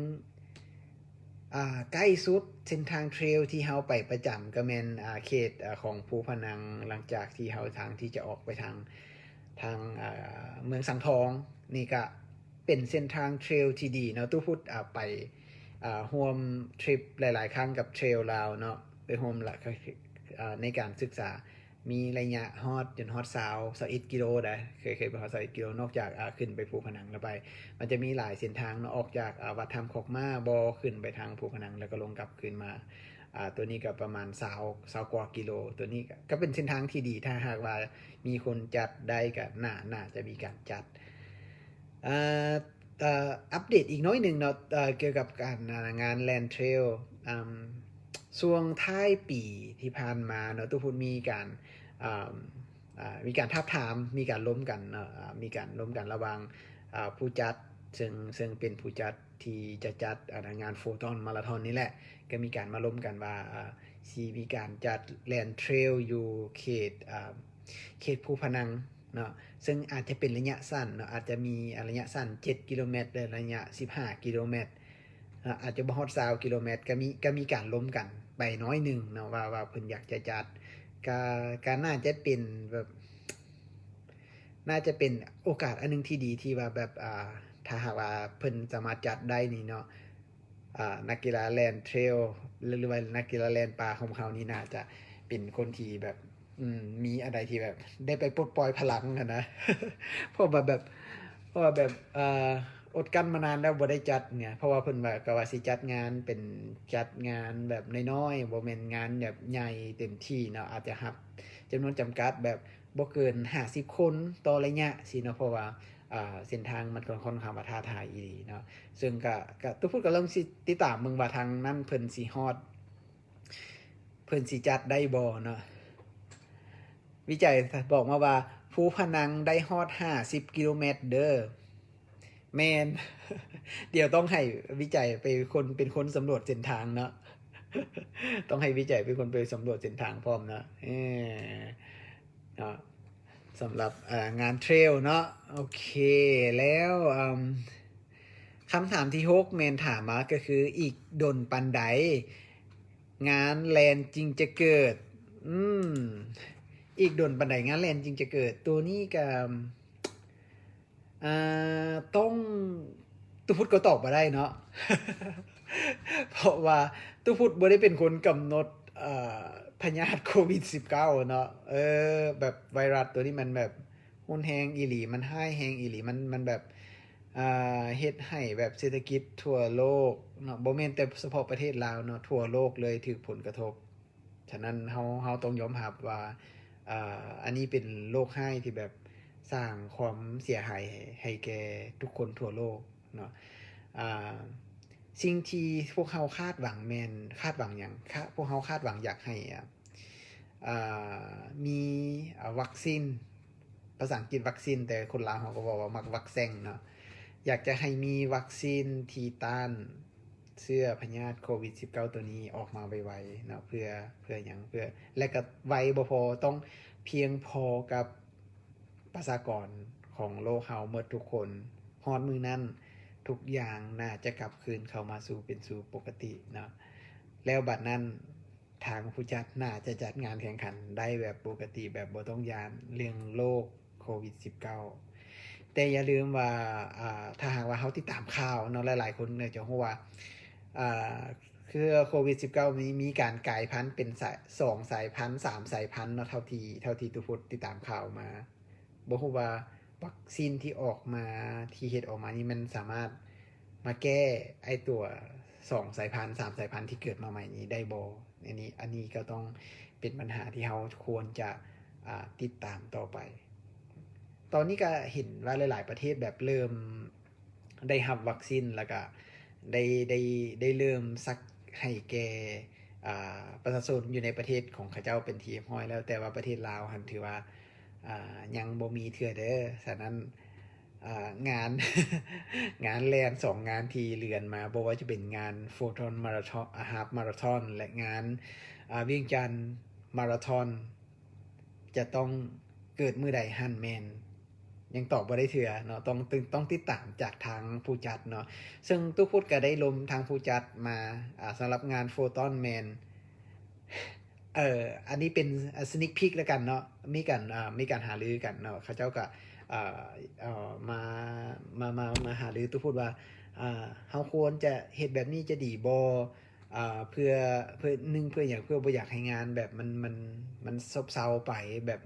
ใกล้สุดเส้นทางเทรลที่เฮาไปประจำก็แม่นเขตของภูพนังหลังจากที่เฮาทางที่จะออกไปทางเมืองสังทองนี่ก็เป็นเส้นทางเทรลที่ดีเนาะตู้พูดไปร่วมทริปหลายๆครั้งกับเทรลลาวเนาะไปร่วมในการศึกษามีระยะฮอดจนฮอด21กิโลได้เคยไปฮอด21กิโลนอกจากขึ้นไปภูพนังแล้วไปมันจะมีหลายเส้นทางเนาะออกจากวัดธรรมคอกมาบ่ขึ้นไปทางภูพนังแล้วก็ลงกลับคืนมาตัวนี้ก็ประมาณ20กว่ากิโลตัวนี้ก็เป็นเส้นทางที่ดีถ้าหากว่ามีคนจัดได้ก็น่าจะมีการจัดอัปเดตอีกน้อยหนึ่งเนาะเกี่ยวกับการงานแลนด์เทรล ช่วงท้ายปีที่ผ่านมาเนาะทุกคนมีการอ่ามีการทาบทามมีการล้มกันเนาะมีการล้มกันระหว่างผู้จัดซึ่งเป็นผู้จัดที่จะจัดงานโฟตอนมาราธอนนี่แหละก็มีการมาล้มกันว่าสิมีการจัดแลนเทรลอยู่เขตภูพนังเนาะซึ่งอาจจะเป็นระยะสั้นเนาะอาจจะมีระยะสั้น7กิโลเมตรและระยะ15กิโลเมตรอาจจะบ่ฮอด20กิโลเมตรก็มีการล้มกันไปน้อยหนึ่งเนาะว่าเพิ่นอยากจะจัดก็น่าจะเป็นแบบน่าจะเป็นโอกาสอันนึงที่ดีที่ว่าแบบถ้าหากว่าเพิ่นสามารถจัดได้นี่เนาะนักกีฬาแลนเทรลหรือว่านักกีฬาแลนป่าของเขานี่น่าจะเป็นคนที่แบบมีอะไรที่แบบได้ไปปลดปล่อยพลังกันนะเพราะว่าแบบอดกั้นมานานแล้วบ่ได้จัดไงเพราะว่าเพิ่นว่าก็ว่าสิจัดงานเป็นจัดงานแบบน้อยๆบ่แม่นงานแบบใหญ่เต็มที่เนาะอาจจะรับจำนวนจำกัดแบบบ่เกิน50คนต่อระยะสิเนาะเพราะว่าเส้นทางมันค่อนข้างว่าท้าทายอีหลีเนาะซึ่งก็ทุกคนก็ลองสิติดตามเบิ่งว่าทางนั้นเพิ่นสิฮอดเพิ่นสิจัดได้บ่เนาะวิจัยบอกมาว่าภูพนังได้ฮอด50กิโลเมตรเด้อแม่น เดี๋ยวต้องให้วิจัยไปเป็นคนสำรวจเส้นทางเนาะ ต้องให้วิจัยเป็นคนไปสำรวจเส้นทางพร้อมเนาะเนาะสำหรับงานเทรลเนาะโอเคแล้วคำถามที่6เมนถามมาก็คืออีกดนปันไดงานแลนจริงจะเกิดอืมอีกดนปันไดงานแลนจริงจะเกิดตัวนี้กับต้องตุพุทธก็ตอบมาได้เนาะ เพราะว่าตุพุทธบ่ได้เป็นคนกำหนดพยาธิโควิด19เนาะแบบไวรัสตัวนี้มันแบบรุนแรงอีหลีมันร้ายแรงอีหลีมันแบบเฮ็ดให้แบบเศรษฐกิจทั่วโลกเนาะบ่แม่นแต่เฉพาะประเทศลาวเนาะทั่วโลกเลยถูกผลกระทบฉะนั้นเฮาต้องยอมรับว่าอันนี้เป็นโรคร้ายที่แบบสร้างความเสียหายให้แก่ทุกคนทั่วโลกเนาะสิ่งที่พวกเขาคาดหวังแมนคาดหวังอย่างพวกเขาคาดหวังอยากให้มีวัคซีนภาษาอังกฤษวัคซีนแต่คนลาวเขาก็บอกว่ามักวัคซีนเนาะอยากจะให้มีวัคซีนที่ต้านเชื้อพยาธิโควิด19ตัวนี้ออกมาไวๆเนาะเพื่ออย่างเพื่อและก็ไวบ่พอต้องเพียงพอกับประชากรของโลกเฮาหมดทุกคนฮอดมือนั้นทุกอย่างน่าจะกลับคืนเข้ามาสู่ปกติเนาะแล้วบัดนั้นทางผู้จัดน่าจะจัดงานแข่งขันได้แบบปกติแบบบ่ต้องยานเรื่องโรคโควิด19แต่อย่าลืมว่าถ้าหากว่าเฮาติดตามข่าวเนาะหลายๆคนเนี่ยจะรู้ว่าคือโควิด19มีการกลายพันธุ์เป็น2สายพันธุ์3สายพันธุ์เนาะเท่าที่ทุกคนติดตามข่าวมาบ่ฮู้ว่าวัคซีนที่ออกมาที่เฮ็ดออกมานี่มันสามารถมาแก้ไอ้ตัว2สายพันธุ์3สายพันธุ์ที่เกิดมาใหม่นี้ได้บ่อันนี้ก็ต้องเป็นปัญหาที่เราควรจะติดตามต่อไปตอนนี้ก็เห็นว่าหลายๆประเทศแบบเริ่มได้รับวัคซีนแล้วก็ได้เริ่มซักให้แก่ประชาชนอยู่ในประเทศของเขาเจ้าเป็นที่เรียบร้อยแล้วแต่ว่าประเทศลาวหันถือว่ายังบ่มีเทื่อเด้อฉะนั้นงาน งานแลน2งานที่เลือนมาบ่ว่าจะเป็นงานโฟตอนมาราธอนฮาล์ฟมาราธอนและงานเวียงจันทน์มาราธอนจะต้องเกิดมื้อใดหั่นแม่นยังตอบบ่ได้เทื่อเนาะต้องติดตามจากทางผู้จัดเนาะซึ่งทุกพุทธก็ได้ลมทางผู้จัดมาสำหรับงานโฟตอนแมนอันนี้เป็นสนิกพิกแล้วกันเนาะมีการหารือกันเนาะเขาเจ้าก็มาหารือตุพูดว่าเฮาควรจะเฮ็ดแบบนี้จะดีบ่เพื่อหนึ่งเพื่ออย่างเพื่อบ่อยากให้งานแบบมันซบเซาไปแบบ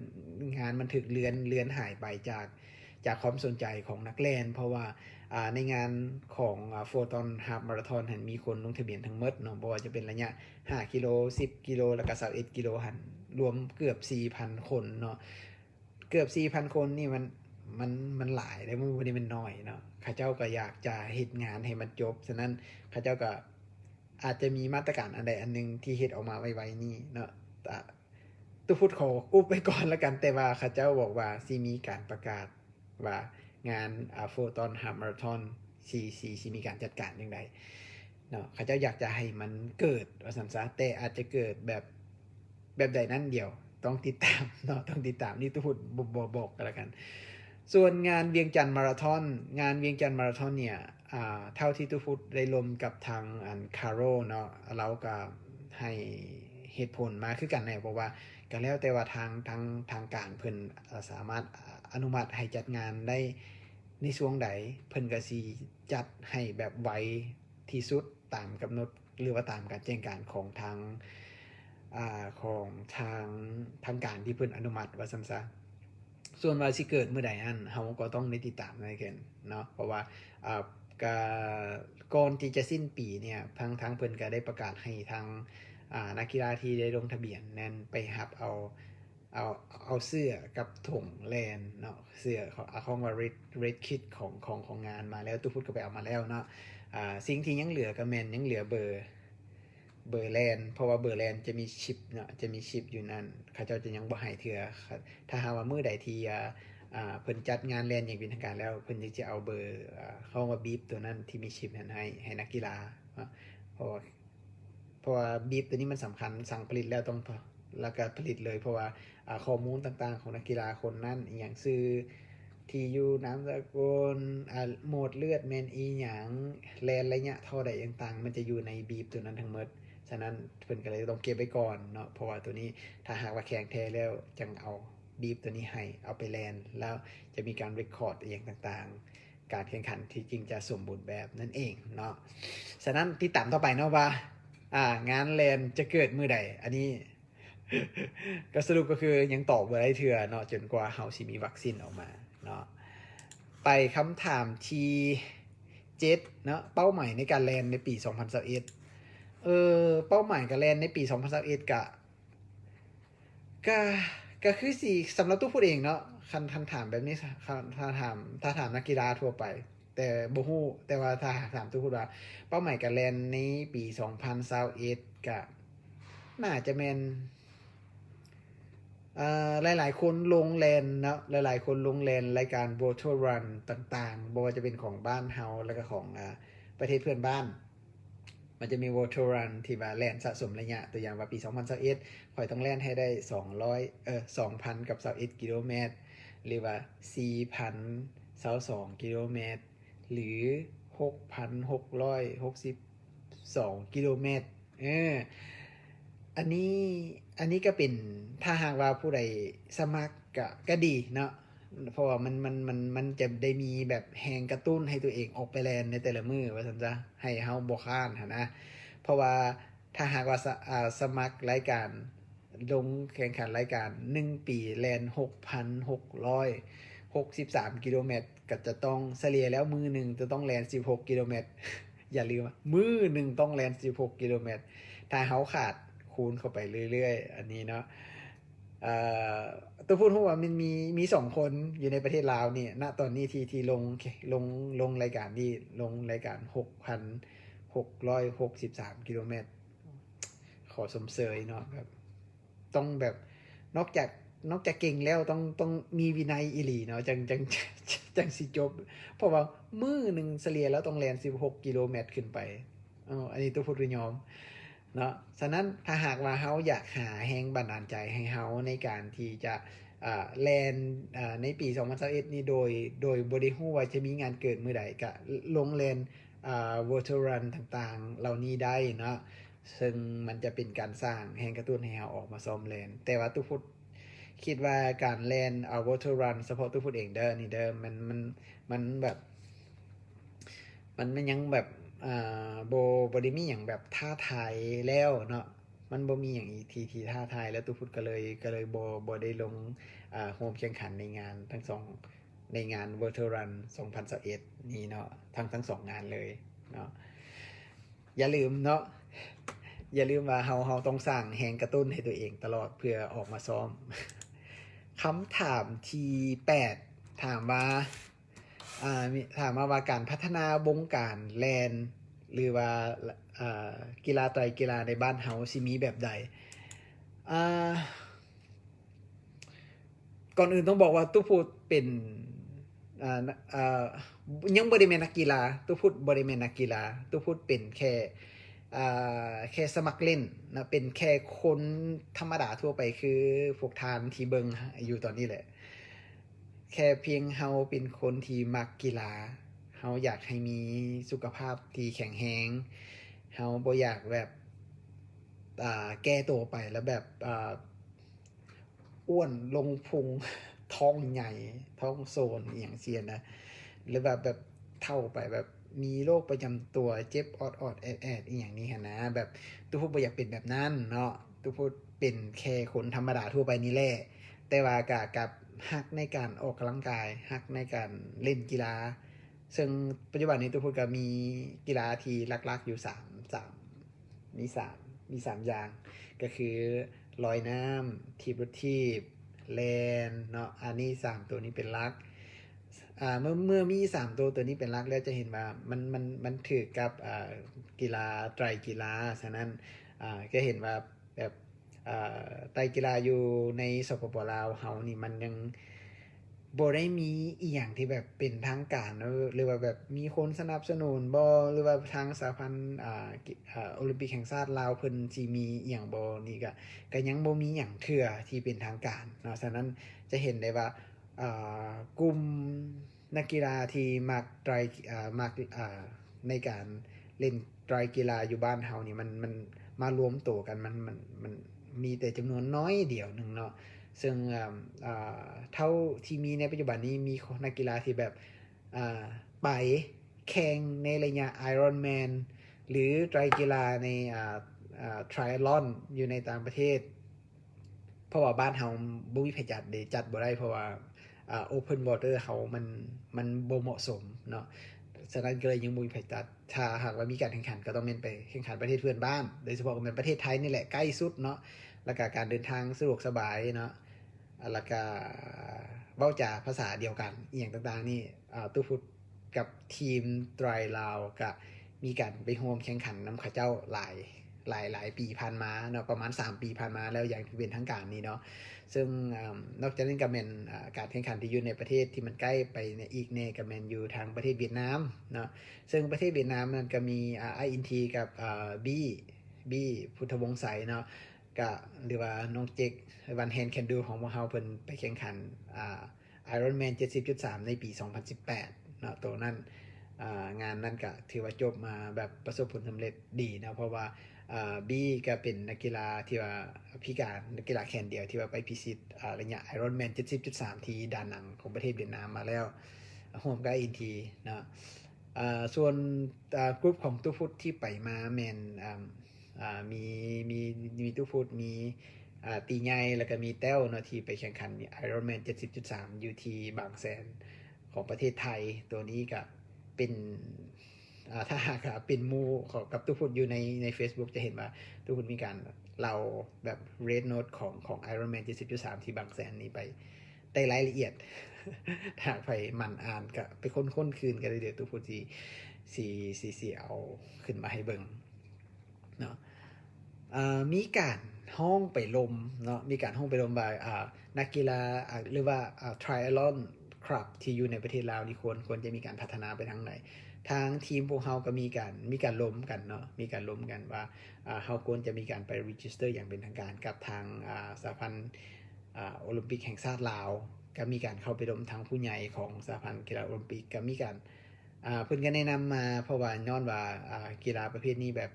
งานมันถูกเลือนหายไปจากความสนใจของนักแล่นเพราะว่าในงานของโฟตอนฮาล์ฟมาราธอนมีคนลงทะเบียนทั้งหมดเนาะบ่ว่าจะเป็นระยะ5กิโล10กิโลแล้วก็21กิโลหั่นรวมเกือบ 4,000 คนเนาะเกือบ 4,000 คนนี่มันหลายได้มันบ่ได้มันน้อยเนาะเขาเจ้าก็อยากจะเฮ็ดงานให้มันจบฉะนั้นเขาเจ้าก็ อาจจะมีมาตรการอันใดอันหนึ่งที่เฮ็ดออกมาไวๆนี่เนาะตุพูดขออุบไปก่อนแล้วกันแต่ว่าเขาเจ้าบอกว่าสิมีการประกาศว่างานโฟตอนฮาล์ฟมาราธอนสิมีการจัดการอย่างไรเนาะเขาเจ้าอยากจะให้มันเกิดว่าซั่นซะแต่อาจจะเกิดแบบใดนั้นเดียวต้องติดตามเนาะต้องติดตามนี่ตุพูดบอกกันแล้วกันส่วนงานเวียงจันทร์มาราธอนเนี่ยเท่าที่ตุพูดได้ลมกับทางคาร์โรเนาะเราก็ให้เหตุผลมาคือกันแน่เพราะว่าก็แล้วแต่ว่าทางการเพิ่นสามารถอนุมัติให้จัดงานได้ในช่วงใดเพิ่นก็สิจัดให้แบบไวที่สุดตามกำหนดหรือว่าตามการแจ้งการของทางทางการที่เพิ่นอนุมัติว่าซั่นซะส่วนว่าสิเกิดเมื่อใดนั้นเฮาก็ต้องได้ติดตามในกันเนาะเพราะว่าก่อนที่จะสิ้นปีเนี่ยทางเพิ่นก็ได้ประกาศให้ทางนักกีฬาที่ได้ลงทะเบียนนั้นไปรับเอาเสื้อกับถุงแลนเนาะเสื้อของว่า red kit ของงานมาแล้วตู้พุทธก็ไปเอามาแล้วเนาะสิ่งที่ยังเหลือก็แม่นยังเหลือเบอร์แลนเพราะว่าเบอร์แลนจะมีชิปเนาะจะมีชิปอยู่นั่นเขาเจ้าจะยังบ่ให้เทื่อถ้าหากว่ามื้อใดที่เพิ่นจัดงานแลนอย่างเป็นทางการแล้วเพิ่นจะเอาเบอร์เข้ามาบีบตัวนั้นที่มีชิปนั้นให้นักกีฬาเพราะว่าบีบตัวนี้มันสำคัญสั่งผลิตแล้วต้องแล้วก็ผลิตเลยเพราะว่าข้อมูลต่างๆของนักกีฬาคนนั้นอย่างชื่อที่อยู่นามสกุลโหมดเลือดแม่นอีหยังแลนระยะเท่าใดต่างๆมันจะอยู่ในบีบตัวนั้นทั้งหมดฉะนั้นเพิ่นก็เลยต้องเก็บไว้ก่อนเนาะเพราะว่าตัวนี้ถ้าหากว่าแข่งแท้แล้วจังเอาบีบตัวนี้ให้เอาไปแลนแล้วจะมีการเรคคอร์ดอย่างต่างๆการแข่งขันที่จริงจะสมบูรณ์แบบนั่นเองเนาะฉะนั้นที่ตามต่อไปเนาะว่างานแลนจะเกิดมื้อใดอันนี้ ก็สรุปก็คือยังตอบบ่ได้เทื่อเนาะจนกว่าเฮาสิมีวัคซีนออกมาเนาะไปคำถามที่7เนาะเป้าหมายในการแลนในปี2021เป้าหมายการแลนในปี2021ก็คือสิสำหรับตัวพูดเองเนาะคันถามแบบนี้ถ้าถามนักกีฬาทั่วไปแต่บ่ฮู้แต่ว่าถ้าถามตัวพูดว่าเป้าหมายการแลนในปี2021ก็น่าจะแม่นหลายๆคนลงแลนเนาะหลายๆคนลงแลนรายการ Water Run ต่างๆบ่ว่าจะเป็นของบ้านเฮาแล้วก็ของประเทศเพื่อนบ้านมันจะมี Water Run ที่ว่าแล่นสะสมระยะตัวอย่างว่าปี2021ข่อยต้องแล่นให้ได้2,000กับ21กิโลเมตรหรือว่า 4,022 กิโลเมตรหรือ 6,662 กิโลเมตรอันนี้ก็เป็นถ้าหากว่าผู้ใดสมัครก็ดีเนาะเพราะว่ามันจะได้มีแบบแรงกระตุ้นให้ตัวเองออกไปแล่นในแต่ละมื้อว่าซั่นซะให้เฮาบ่ค้านหั่นนะเพราะว่าถ้าหากว่าสมัครรายการลงแข่งขันรายการ1ปีแล่น 6,663 กิโลเมตรก็จะต้องเฉลี่ยแล้วมื้อนึงจะต้องแล่น16กิโลเมตรอย่าลืมมื้อนึงต้องแล่น16กิโลเมตรถ้าเฮาขาดคูณเข้าไปเรื่อยๆอันนี้เนาะตัวพูดว่ามันมี2คนอยู่ในประเทศลาวนี่ณตอนนี้ที่ลงรายการนี่ลงรายการ 6,663 กิโลเมตรขอสมเสยเนาะแบบต้องแบบนอกจากเก่งแล้วต้องมีวินัยอีหลีเนาะจังสิจบเพราะว่ามื้อนึงเฉลี่ยแล้วต้องแล่น16กิโลเมตรขึ้นไปอันนี้ตัวพูดยอมเนาะฉะนั้นถ้าหากว่าเฮาอยากหาแรงบันดาลใจให้เฮาในการที่จะแลนในปี2021นี้โดยบ่ได้ฮู้ว่าจะมีงานเกิดมื้อใดก็ลงแลนWater Run ต่างๆเหล่านี้ได้เนาะซึ่งมันจะเป็นการสร้างแรงกระตุ้นให้เฮาออกมาซ้อมแลนแต่ว่าตุพุทธคิดว่าการแลนWater Run เฉพาะตุพุทธเองเด้อนี่เด้อมันแบบมันยังแบบบ่ได้มีหยังแบบท้าทายแล้วเนาะมันบ่มีหยังอีกที่ท้าทายแล้วตุพุทธก็เลยบ่ได้ลงร่วมแข่งขันในงานทั้ง2ในงาน Water Run 2021นี้เนาะทั้ง2งานเลยเนาะอย่าลืมเนาะอย่าลืมว่าเฮาต้องสร้างแรงกระตุ้นให้ตัวเองตลอดเพื่อออกมาซ้อมคำถามที่8ถามว่าว่าการพัฒนาวงการแลนหรือว่า กีฬาไตรกีฬาในบ้านเฮาสิมีแบบใดอ่าก่อนอื่นต้องบอกว่าตู้พูดเป็นอ่าอ่ายังบ่ได้แม่นนักกีฬาตู้พูดบ่ได้แม่นนักกีฬาตู้พูดเป็นแค่สมัครเล่นนะเป็นแค่คนธรรมดาทั่วไปคือพวกทานที่เบิงอยู่ตอนนี้แหละแค่เพียงเฮาเป็นคนที่มักกีฬาเฮาอยากให้มีสุขภาพที่แข็งแรงเฮาบ่อยากแบบแก้ตัวไปแล้วแบบอ้วนลงพุงท้องใหญ่ท้องโซนอย่างเสียนะหรือแบบเท่าไปแบบมีโรคประจำตัวเจ็บอดแอดอย่างนี้นะแบบตุพูดบ่อยากเป็นแบบนั้นเนาะตุพูดเป็นแค่คนธรรมดาทั่วไปนี่แหละแต่ว่กับฮักในการออกกำลังกายฮักในการเล่นกีฬาซึ่งปัจจุบันนี้ตุพูดก็มีกีฬาที่หลักๆอยู่สามมีสามมีสามอย่างก็คือลอยน้ำทีบรถทีบแลนเนาะอันนี้3ตัวนี้เป็นหลักเมื่อมี3ตัวนี้เป็นหลักแล้วจะเห็นว่ามันถือกับกีฬาไตรกีฬาฉะนั้นก็เห็นว่าแบบไตรกีฬาอยู่ในสปปลาวเฮานี่มันยังบ่ได้มีอีหยังที่แบบเป็นทางการหรือว่าแบบมีคนสนับสนุนบ่หรือว่าทางสหพันธ์โอลิมปิกแห่งชาติลาวเพิ่นสิมีอีหยังบ่นี่ก็ยังบ่มีหยังเทื่อที่เป็นทางการเนาะฉะนั้นจะเห็นได้ว่ากลุ่มนักกีฬาที่มักไตรมักในการเล่นไตรกีฬาอยู่บ้านเฮานี่มันมารวมตัวกันมันมีแต่จำนวนน้อยเดียวหนึงเนาะซึ่งเท่าที่มีในปัจจุบันนี้มีนักกีฬาที่แบบไปแข่งในระยะ Ironman หรือไตรกีฬาในtriathlon อยู่ในต่างประเทศเพราะว่าบ้านเฮาบ่มีไผจัดบ่ได้เพราะว่าopen water เขามันบ่เหมาะสมเนาะฉะนั้นก็เลยยังบ่มีไผจัดถ้าหากว่ามีการแข่งขันก็ต้องเป็นไปแข่งขันประเทศเพื่อนบ้านโดยเฉพาะก็เป็นประเทศไทยนี่แหละใกล้สุดเนาะแล้วก็การเดินทางสะดวกสบายเนาะแล้วก็เว้าจาภาษาเดียวกันอีหยังต่างๆนี่ตู้ฟุตกับทีมไตรลาวก็มีการไปร่วมแข่งขันนำเขาเจ้าหลายปีผ่านมาเนาะประมาณ3ปีผ่านมาแล้วอย่างที่เป็นทางการนี่เนาะซึ่งนอกจากนั้นก็เป็นการแข่งขันที่อยู่ในประเทศที่มันใกล้ไปในอีกในก็เป็นอยู่ทางประเทศเวียดนามเนาะซึ่งประเทศเวียดนามนั้นก็มีไออินทีกับบี้พุทธวงศ์ใสเนาะก็หรือว่าน้องเจควันแฮนด์แคนดูของพวกเฮาเพิ่นไปแข่งขันIronman 70.3ในปี2018เนาะตัวนั้นงานนั้นก็ถือว่าจบมาแบบประสบผลสำเร็จดีนะเพราะว่าบี้ก็เป็นนักกีฬาที่ว่าพิการนักกีฬาแขนเดียวที่ว่าไปพิชิตระยะ Ironman 70.3 ที่ดานังของประเทศเวียดนามมาแล้วร่วมกับอินทีนะส่วนกลุ่มของตู้ฟุตที่ไปมาแมนมีมีตู้ฟุตมีตีใหญ่แล้วก็มีแต้วเนาะที่ไปแข่งขัน Ironman 70.3 อยู่ที่บางแสนของประเทศไทยตัวนี้ก็เป็นถ้าหากเป็นมูของกับตู้ฟุตอยู่ใน Facebook จะเห็นว่าตู้ฟุตมีการเราแบบ Red Note ของ Ironman 70.3 ที่บางแสนนี้ไปได้รายละเอียด ถ้าไปมันอ่านก็ไปค้นคืนกันเลยเดี๋ยวตู้ฟุตสีเอาขึ้นมาให้เบิ่งเนาะมีการห้องไปลมเนาะมีการห้องไปลมว่านักกีฬาหรือว่าtriathlon club ที่อยู่ในประเทศลาวนี่ควรจะมีการพัฒนาไปทางไหนทางทีมพวกเฮาก็มีการล้มกันเนาะมีการล้มกันว่าเฮาควรจะมีการไป register อย่างเป็นทางการกับทางสหพันธ์โอลิมปิกแห่งชาติลาวก็มีการเข้าไปล้มทางผู้ใหญ่ของสหพันธ์กีฬาโอลิมปิกก็มีการเพิ่นก็แนะนำมาเพราะว่าย้อนว่ากีฬาประเภทนี้แบบ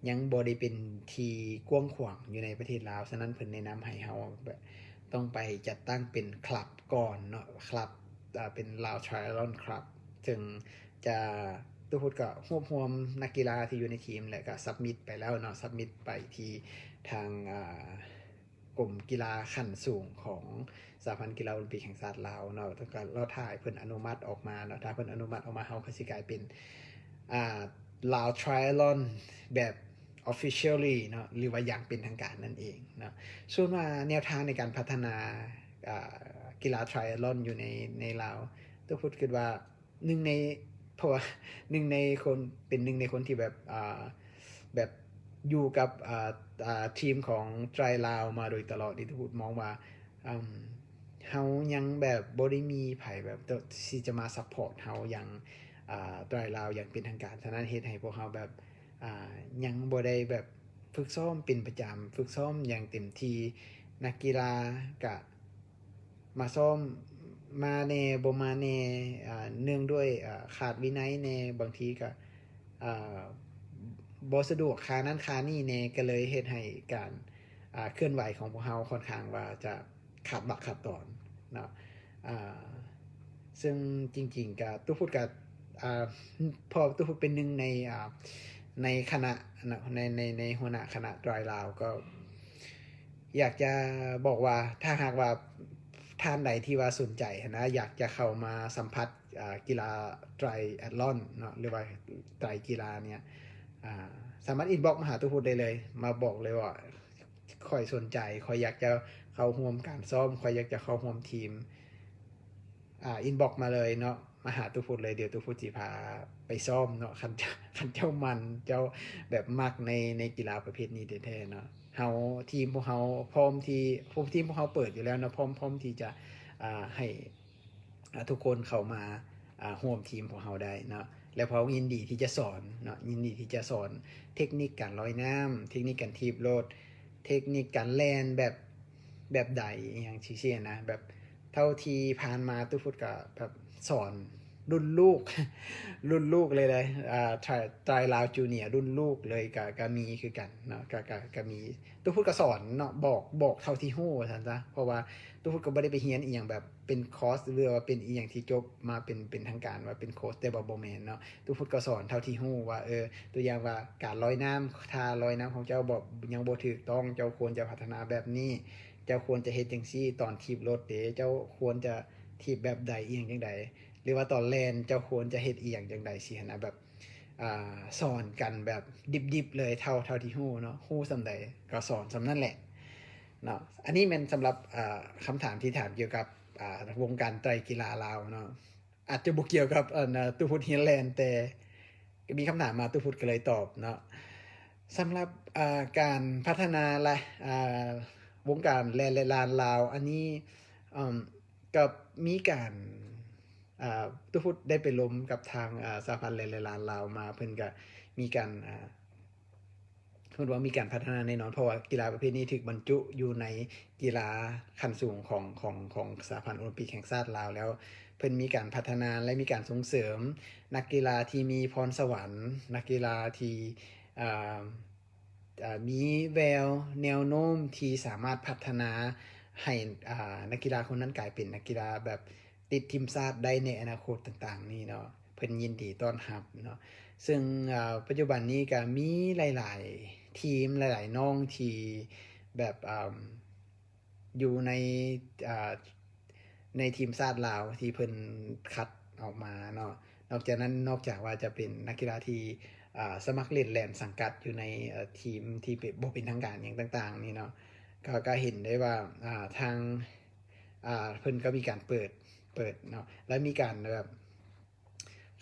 ยังบ่ได้เป็นที่กว้างขวางอยู่ในประเทศลาวฉะนั้นเพิ่นแนะนำให้เฮาแบบต้องไปจัดตั้งเป็นคลับก่อนเนาะคลับเป็นลาว Triathlon Club ถึงจะทุกคนก็รวบรวมนักกีฬาที่อยู่ในทีมแล้วก็ซับมิตไปแล้วเนาะซับมิตไปที่ทางกลุ่มกีฬาขั้นสูงของสหพันธ์กีฬาโอลิมปิกแห่งชาติลาวเนาะแล้วก็รอถ่ายเพิ่นอนุมัติออกมาเนาะถ้าเพิ่นอนุมัติออกมาเฮาก็สิกลายเป็นลาว Triathlon แบบ officially เนาะหรือว่าอย่างเป็นทางการนั่นเองเนาะส่วนว่าแนวทางในการพัฒนากีฬา Triathlon อยู่ในลาวต้องพูดคิดว่าหนึ่งในเพราะว่าหนึ่งในคนเป็นหนึ่งในคนที่แบบ แบบอยู่กับทีมของไตรลาวมาโดยตลอดที่พูดมองว่าเฮายังแบบบ่ได้มีไผแบบที่จะมาซัพพอร์ตเฮาอย่างไตรลาวอย่างเป็นทางการฉะนั้นเฮ็ดให้พวกเฮาแบบยังบ่ได้แบบฝึกซ้อมเป็นประจำฝึกซ้อมอย่างเต็มที่นักกีฬาก็มาซ้อมมาแน่บ่มาแน่เนื่องด้วยขาดวินัยแน่บางทีก็บ่สะดวกค่านั้นค่านี้แน่ก็เลยเฮ็ดให้การเคลื่อนไหวของพวกเฮาค่อนข้างว่าจะขาดบักขาดตอนเนาะซึ่งจริงๆก็ตู้พูดกับพอตู้พูดเป็นหนึ่งในคณะในหัวหน้าคณะดรายลาวก็อยากจะบอกว่าถ้าหากว่าท่านใดที่ว่าสนใจนะอยากจะเข้ามาสัมผัสกีฬาไตรแอตลอนเนาะหรือว่าไตรกีฬาเนี่ยสามารถอินบ็อกซ์มาหาตู้พูดได้เลยมาบอกเลยว่าค่อยสนใจค่อยอยากจะเข้าร่วมการซ้อมค่อยอยากจะเข้าร่วมทีมอินบ็อกซ์มาเลยเนาะมาหาตู้พูดเลยเดี๋ยวตู้พูดสิพาไปซ้อมเนาะคันเจ้ามันเจ้าแบบมักในกีฬาประเภทนี้แท้ๆเนาะเฮาทีมพวกเฮาพร้อมที่พวกทีมพวกเฮาเปิดอยู่แล้วเนาะพร้อมที่จะให้ทุกคนเข้ามาร่วมทีมของเฮาได้เนาะแล้วพอยินดีที่จะสอนเนาะยินดีที่จะสอนเทคนิคการลอยน้ำเทคนิคการทีบรถเทคนิคการแล่นแบบใดอย่างเช่นนะแบบเท่าที่ผ่านมาตู้ฟุตกับแบบสอนรุ่นลูกรุ่นลูกเลยไตรลาวจูเนียร์รุ่นลูกเลยก็มีคือกันเนาะก็มีตู้ฟุตก็สอนเนาะบอกเท่าที่ฮู้ท่านซะเพราะว่าตู้ฟุตก็บ่ได้ไปเรียนอีหยังแบบเป็นคอร์สหรือว่าเป็นอีหยังที่จบมาเป็นทางการว่าเป็นโค้ชแต่บ่แม่นเนาะตู้ฟุตก็สอนเท่าที่ฮู้ว่าตัวอย่างว่าการลอยน้ำท่าลอยน้ำของเจ้าบ่ยังบ่ถูกต้องเจ้าควรจะพัฒนาแบบนี้เจ้าควรจะเฮ็ดจังซี่ตอนถีบรถเด้เจ้าควรจะถีบแบบใดอีหยังจังใดหรือว่าตอนแล่นเจ้าควรจะเฮ็ดอีหยังจังใดสิหั้นนะแบบสอนกันแบบดิบๆเลยเท่าที่ฮู้เนาะฮู้ส่ำใดก็สอนส่ำนั้นแหละเนาะอันนี้มันสำหรับคำถามที่ถามเกี่ยวกับวงการไตรกีฬาลาวเนาะอาจจะบ่เกี่ยวกับตู้ฟุตเฮียนแลนด์แต่มีคำถามมาตู้ฟุตก็เลยตอบเนาะสำหรับการพัฒนาและวงการแลนด์ลานลาวอันนี้กับมีการตู้ฟุตได้ไปล้มกับทางสหพันธ์แลนด์ลานลาวมาเพิ่นก็มีการพูดว่ามีการพัฒนาแน่นอนเพราะว่ากีฬาประเภทนี้ถูกบรรจุอยู่ในกีฬาขั้นสูงของสหพันธ์โอลิมปิกแห่งชาติลาวแล้วเพิ่นมีการพัฒนาและมีการส่งเสริมนักกีฬาที่มีพรสวรรค์นักกีฬาที่มีแววแนวโน้มที่สามารถพัฒนาให้นักกีฬาคนนั้นกลายเป็นนักกีฬาแบบติดทีมชาติได้ในอนาคตต่างๆนี่เนาะเพิ่นยินดีต้อนรับเนาะซึ่งปัจจุบันนี้ก็มีหลายๆทีมหลายๆน้องที่แบบอยู่ในทีมชาติลาวที่เพิ่นคัดออกมาเนาะนอกจากนั้นนอกจากว่าจะเป็นนักกีฬาที่สมัครเล่นแล่นสังกัดอยู่ในทีมที่บ่เป็นทางการอย่างต่างๆนี่เนาะก็เห็นได้ว่าทางเพิ่นก็มีการเปิดเนาะแล้วมีการแบบ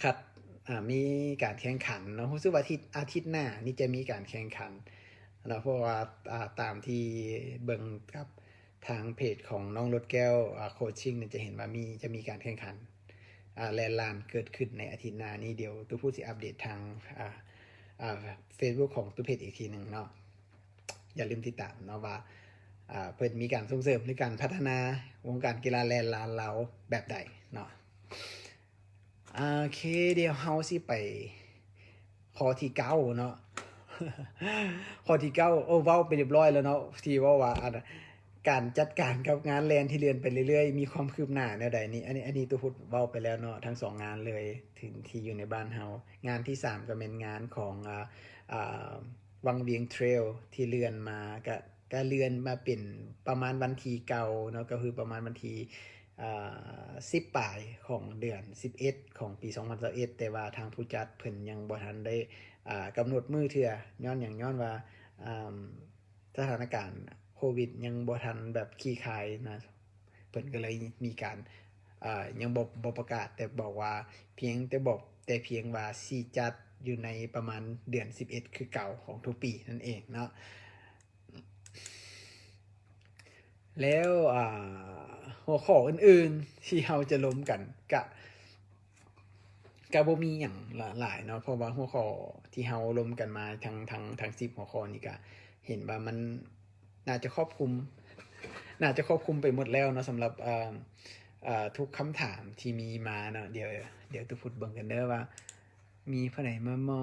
คัดมีการแข่งขันเนาะรู้สึกว่าอาทิตย์หน้านี่จะมีการแข่งขันแล้วเพราะว่าตามที่เบิ่งกับทางเพจของน้องรถแก้วโคชชิ่งเนี่ยจะเห็นว่าจะมีการแข่งขันแลนลานเกิดขึ้นในอาทิตย์หน้านี้เดี๋ยวตู้พูดสิอัปเดตทางFacebook ของตู้เพจอีกทีหนึ่งเนาะอย่าลืมติดตามเนาะว่าเพิ่นมีการส่งเสริมหรือการพัฒนาวงการกีฬาแลนลานเราแบบใดเนาะโอเคเดี๋ยวเฮาสิไปข้อที่9เนาะ ข้อที่9เว้าไปเรียบร้อยแล้วเนาะที่ว่าการจัดการกับงานแลนที่เลื่อนไปเรื่อยๆมีความคืบหน้าแนวใดนี้อันนี้ตัวพูดเว้าไปแล้วเนาะทั้ง2งานเลยถึงที่อยู่ในบ้านเฮางานที่3ก็เป็นงานของวังเวียงเทรลที่เลื่อนมาก็เลื่อนมาเป็นประมาณวันที่เก่าเนาะก็คือประมาณวันที่10ปลายของเดือน11ของปี2021แต่ว่าทางผู้จัดเพิ่นยังบ่ทันได้กำหนดมื้อเทื่อย้อนว่าสถานการณ์โควิดยังบ่ทันแบบคลี่คลายนะเพิ่นก็เลยมีการยังบ่ประกาศแต่บอกว่าเพียงว่าสิจัด อยู่ในประมาณเดือน11คือเก่าของทุกปีนั่นเองเนาะแล้วหัวข้ออื่นๆที่เราจะล้มกันกะบ่มีหยังหลายเนาะเพราะว่าหัวข้อที่เราล้มกันมาทั้ง10หัวข้อนี่ก็เห็นว่ามันน่าจะครอบคลุมไปหมดแล้วเนาะสำหรับทุกคำถามที่มีมาเนาะเดี๋ยวตุพูดเบิ่งกันเด้อว่ามีผู้ใดมา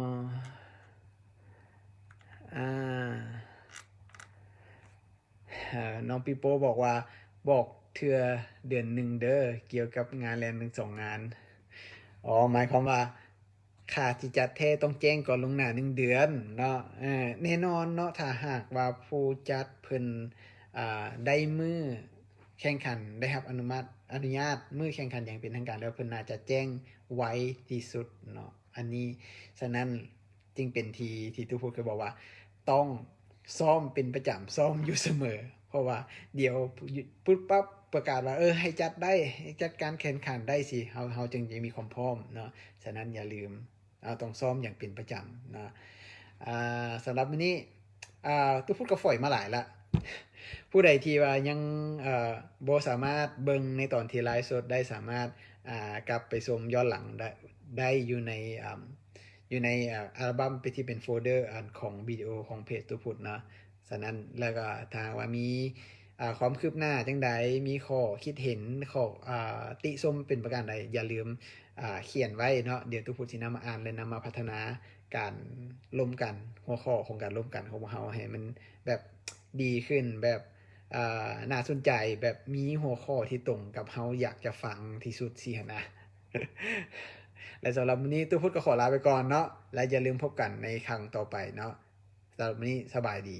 อ่าน้องปีโป้บอกว่าบอกเทื่อเดือนหนึ่งเด้อเกี่ยวกับงานแลนด์1-2 งานอ๋อหมายความว่าค่าที่จัดแท้ต้องแจ้งก่อนล่วงหน้า1 เดือนเนาะแน่นอนเนาะถ้าหากว่าผู้จัดเพิ่นได้มือแข่งขันได้รับอนุญาตมือแข่งขันอย่างเป็นทางการแล้วเพิ่นน่าจะแจ้งไวที่สุดเนาะอันนี้ฉะนั้นจึงเป็นที่ทุกคนเคยบอกว่าต้องซ้อมเป็นประจำซ้อมอยู่เสมอเพราะว่าเดี๋ยวปุ๊บปั๊บประกาศว่าให้จัดได้จัดการแข่งขันได้สิเฮาจึงจะมีความพร้อมเนาะฉะนั้นอย่าลืมต้องซ้อมอย่างเป็นประจำนะสำหรับวันนี้ตู้พูดกับฝอยมาหลายละผู้ใดที่ว่ายังบ่สามารถเบิ่งในตอนที่ไลฟ์สดได้สามารถกลับไปชมย้อนหลังได้อยู่ในอัลบั้มไปที่เป็นโฟลเดอร์ของวิดีโอของเพจตู้พูดเนาะฉะนั้นแล้วก็ถ้าว่ามีความคืบหน้าจังใดมีข้อคิดเห็นข้อติชมเป็นประการใดอย่าลืมเขียนไว้เนาะเดี๋ยวตู้พูดสินำมาอ่านและนำมาพัฒนาการร่วมกันหัวข้อของการร่วมกันของเราให้มันแบบดีขึ้นแบบน่าสนใจแบบมีหัวข้อที่ตรงกับเราอยากจะฟังที่สุดสินะ และสำหรับวันนี้ตู้พูดก็ขอลาไปก่อนเนาะและอย่าลืมพบกันในครั้งต่อไปเนาะสำหรับวันนี้สบายดี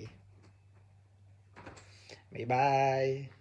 บ๊ายบาย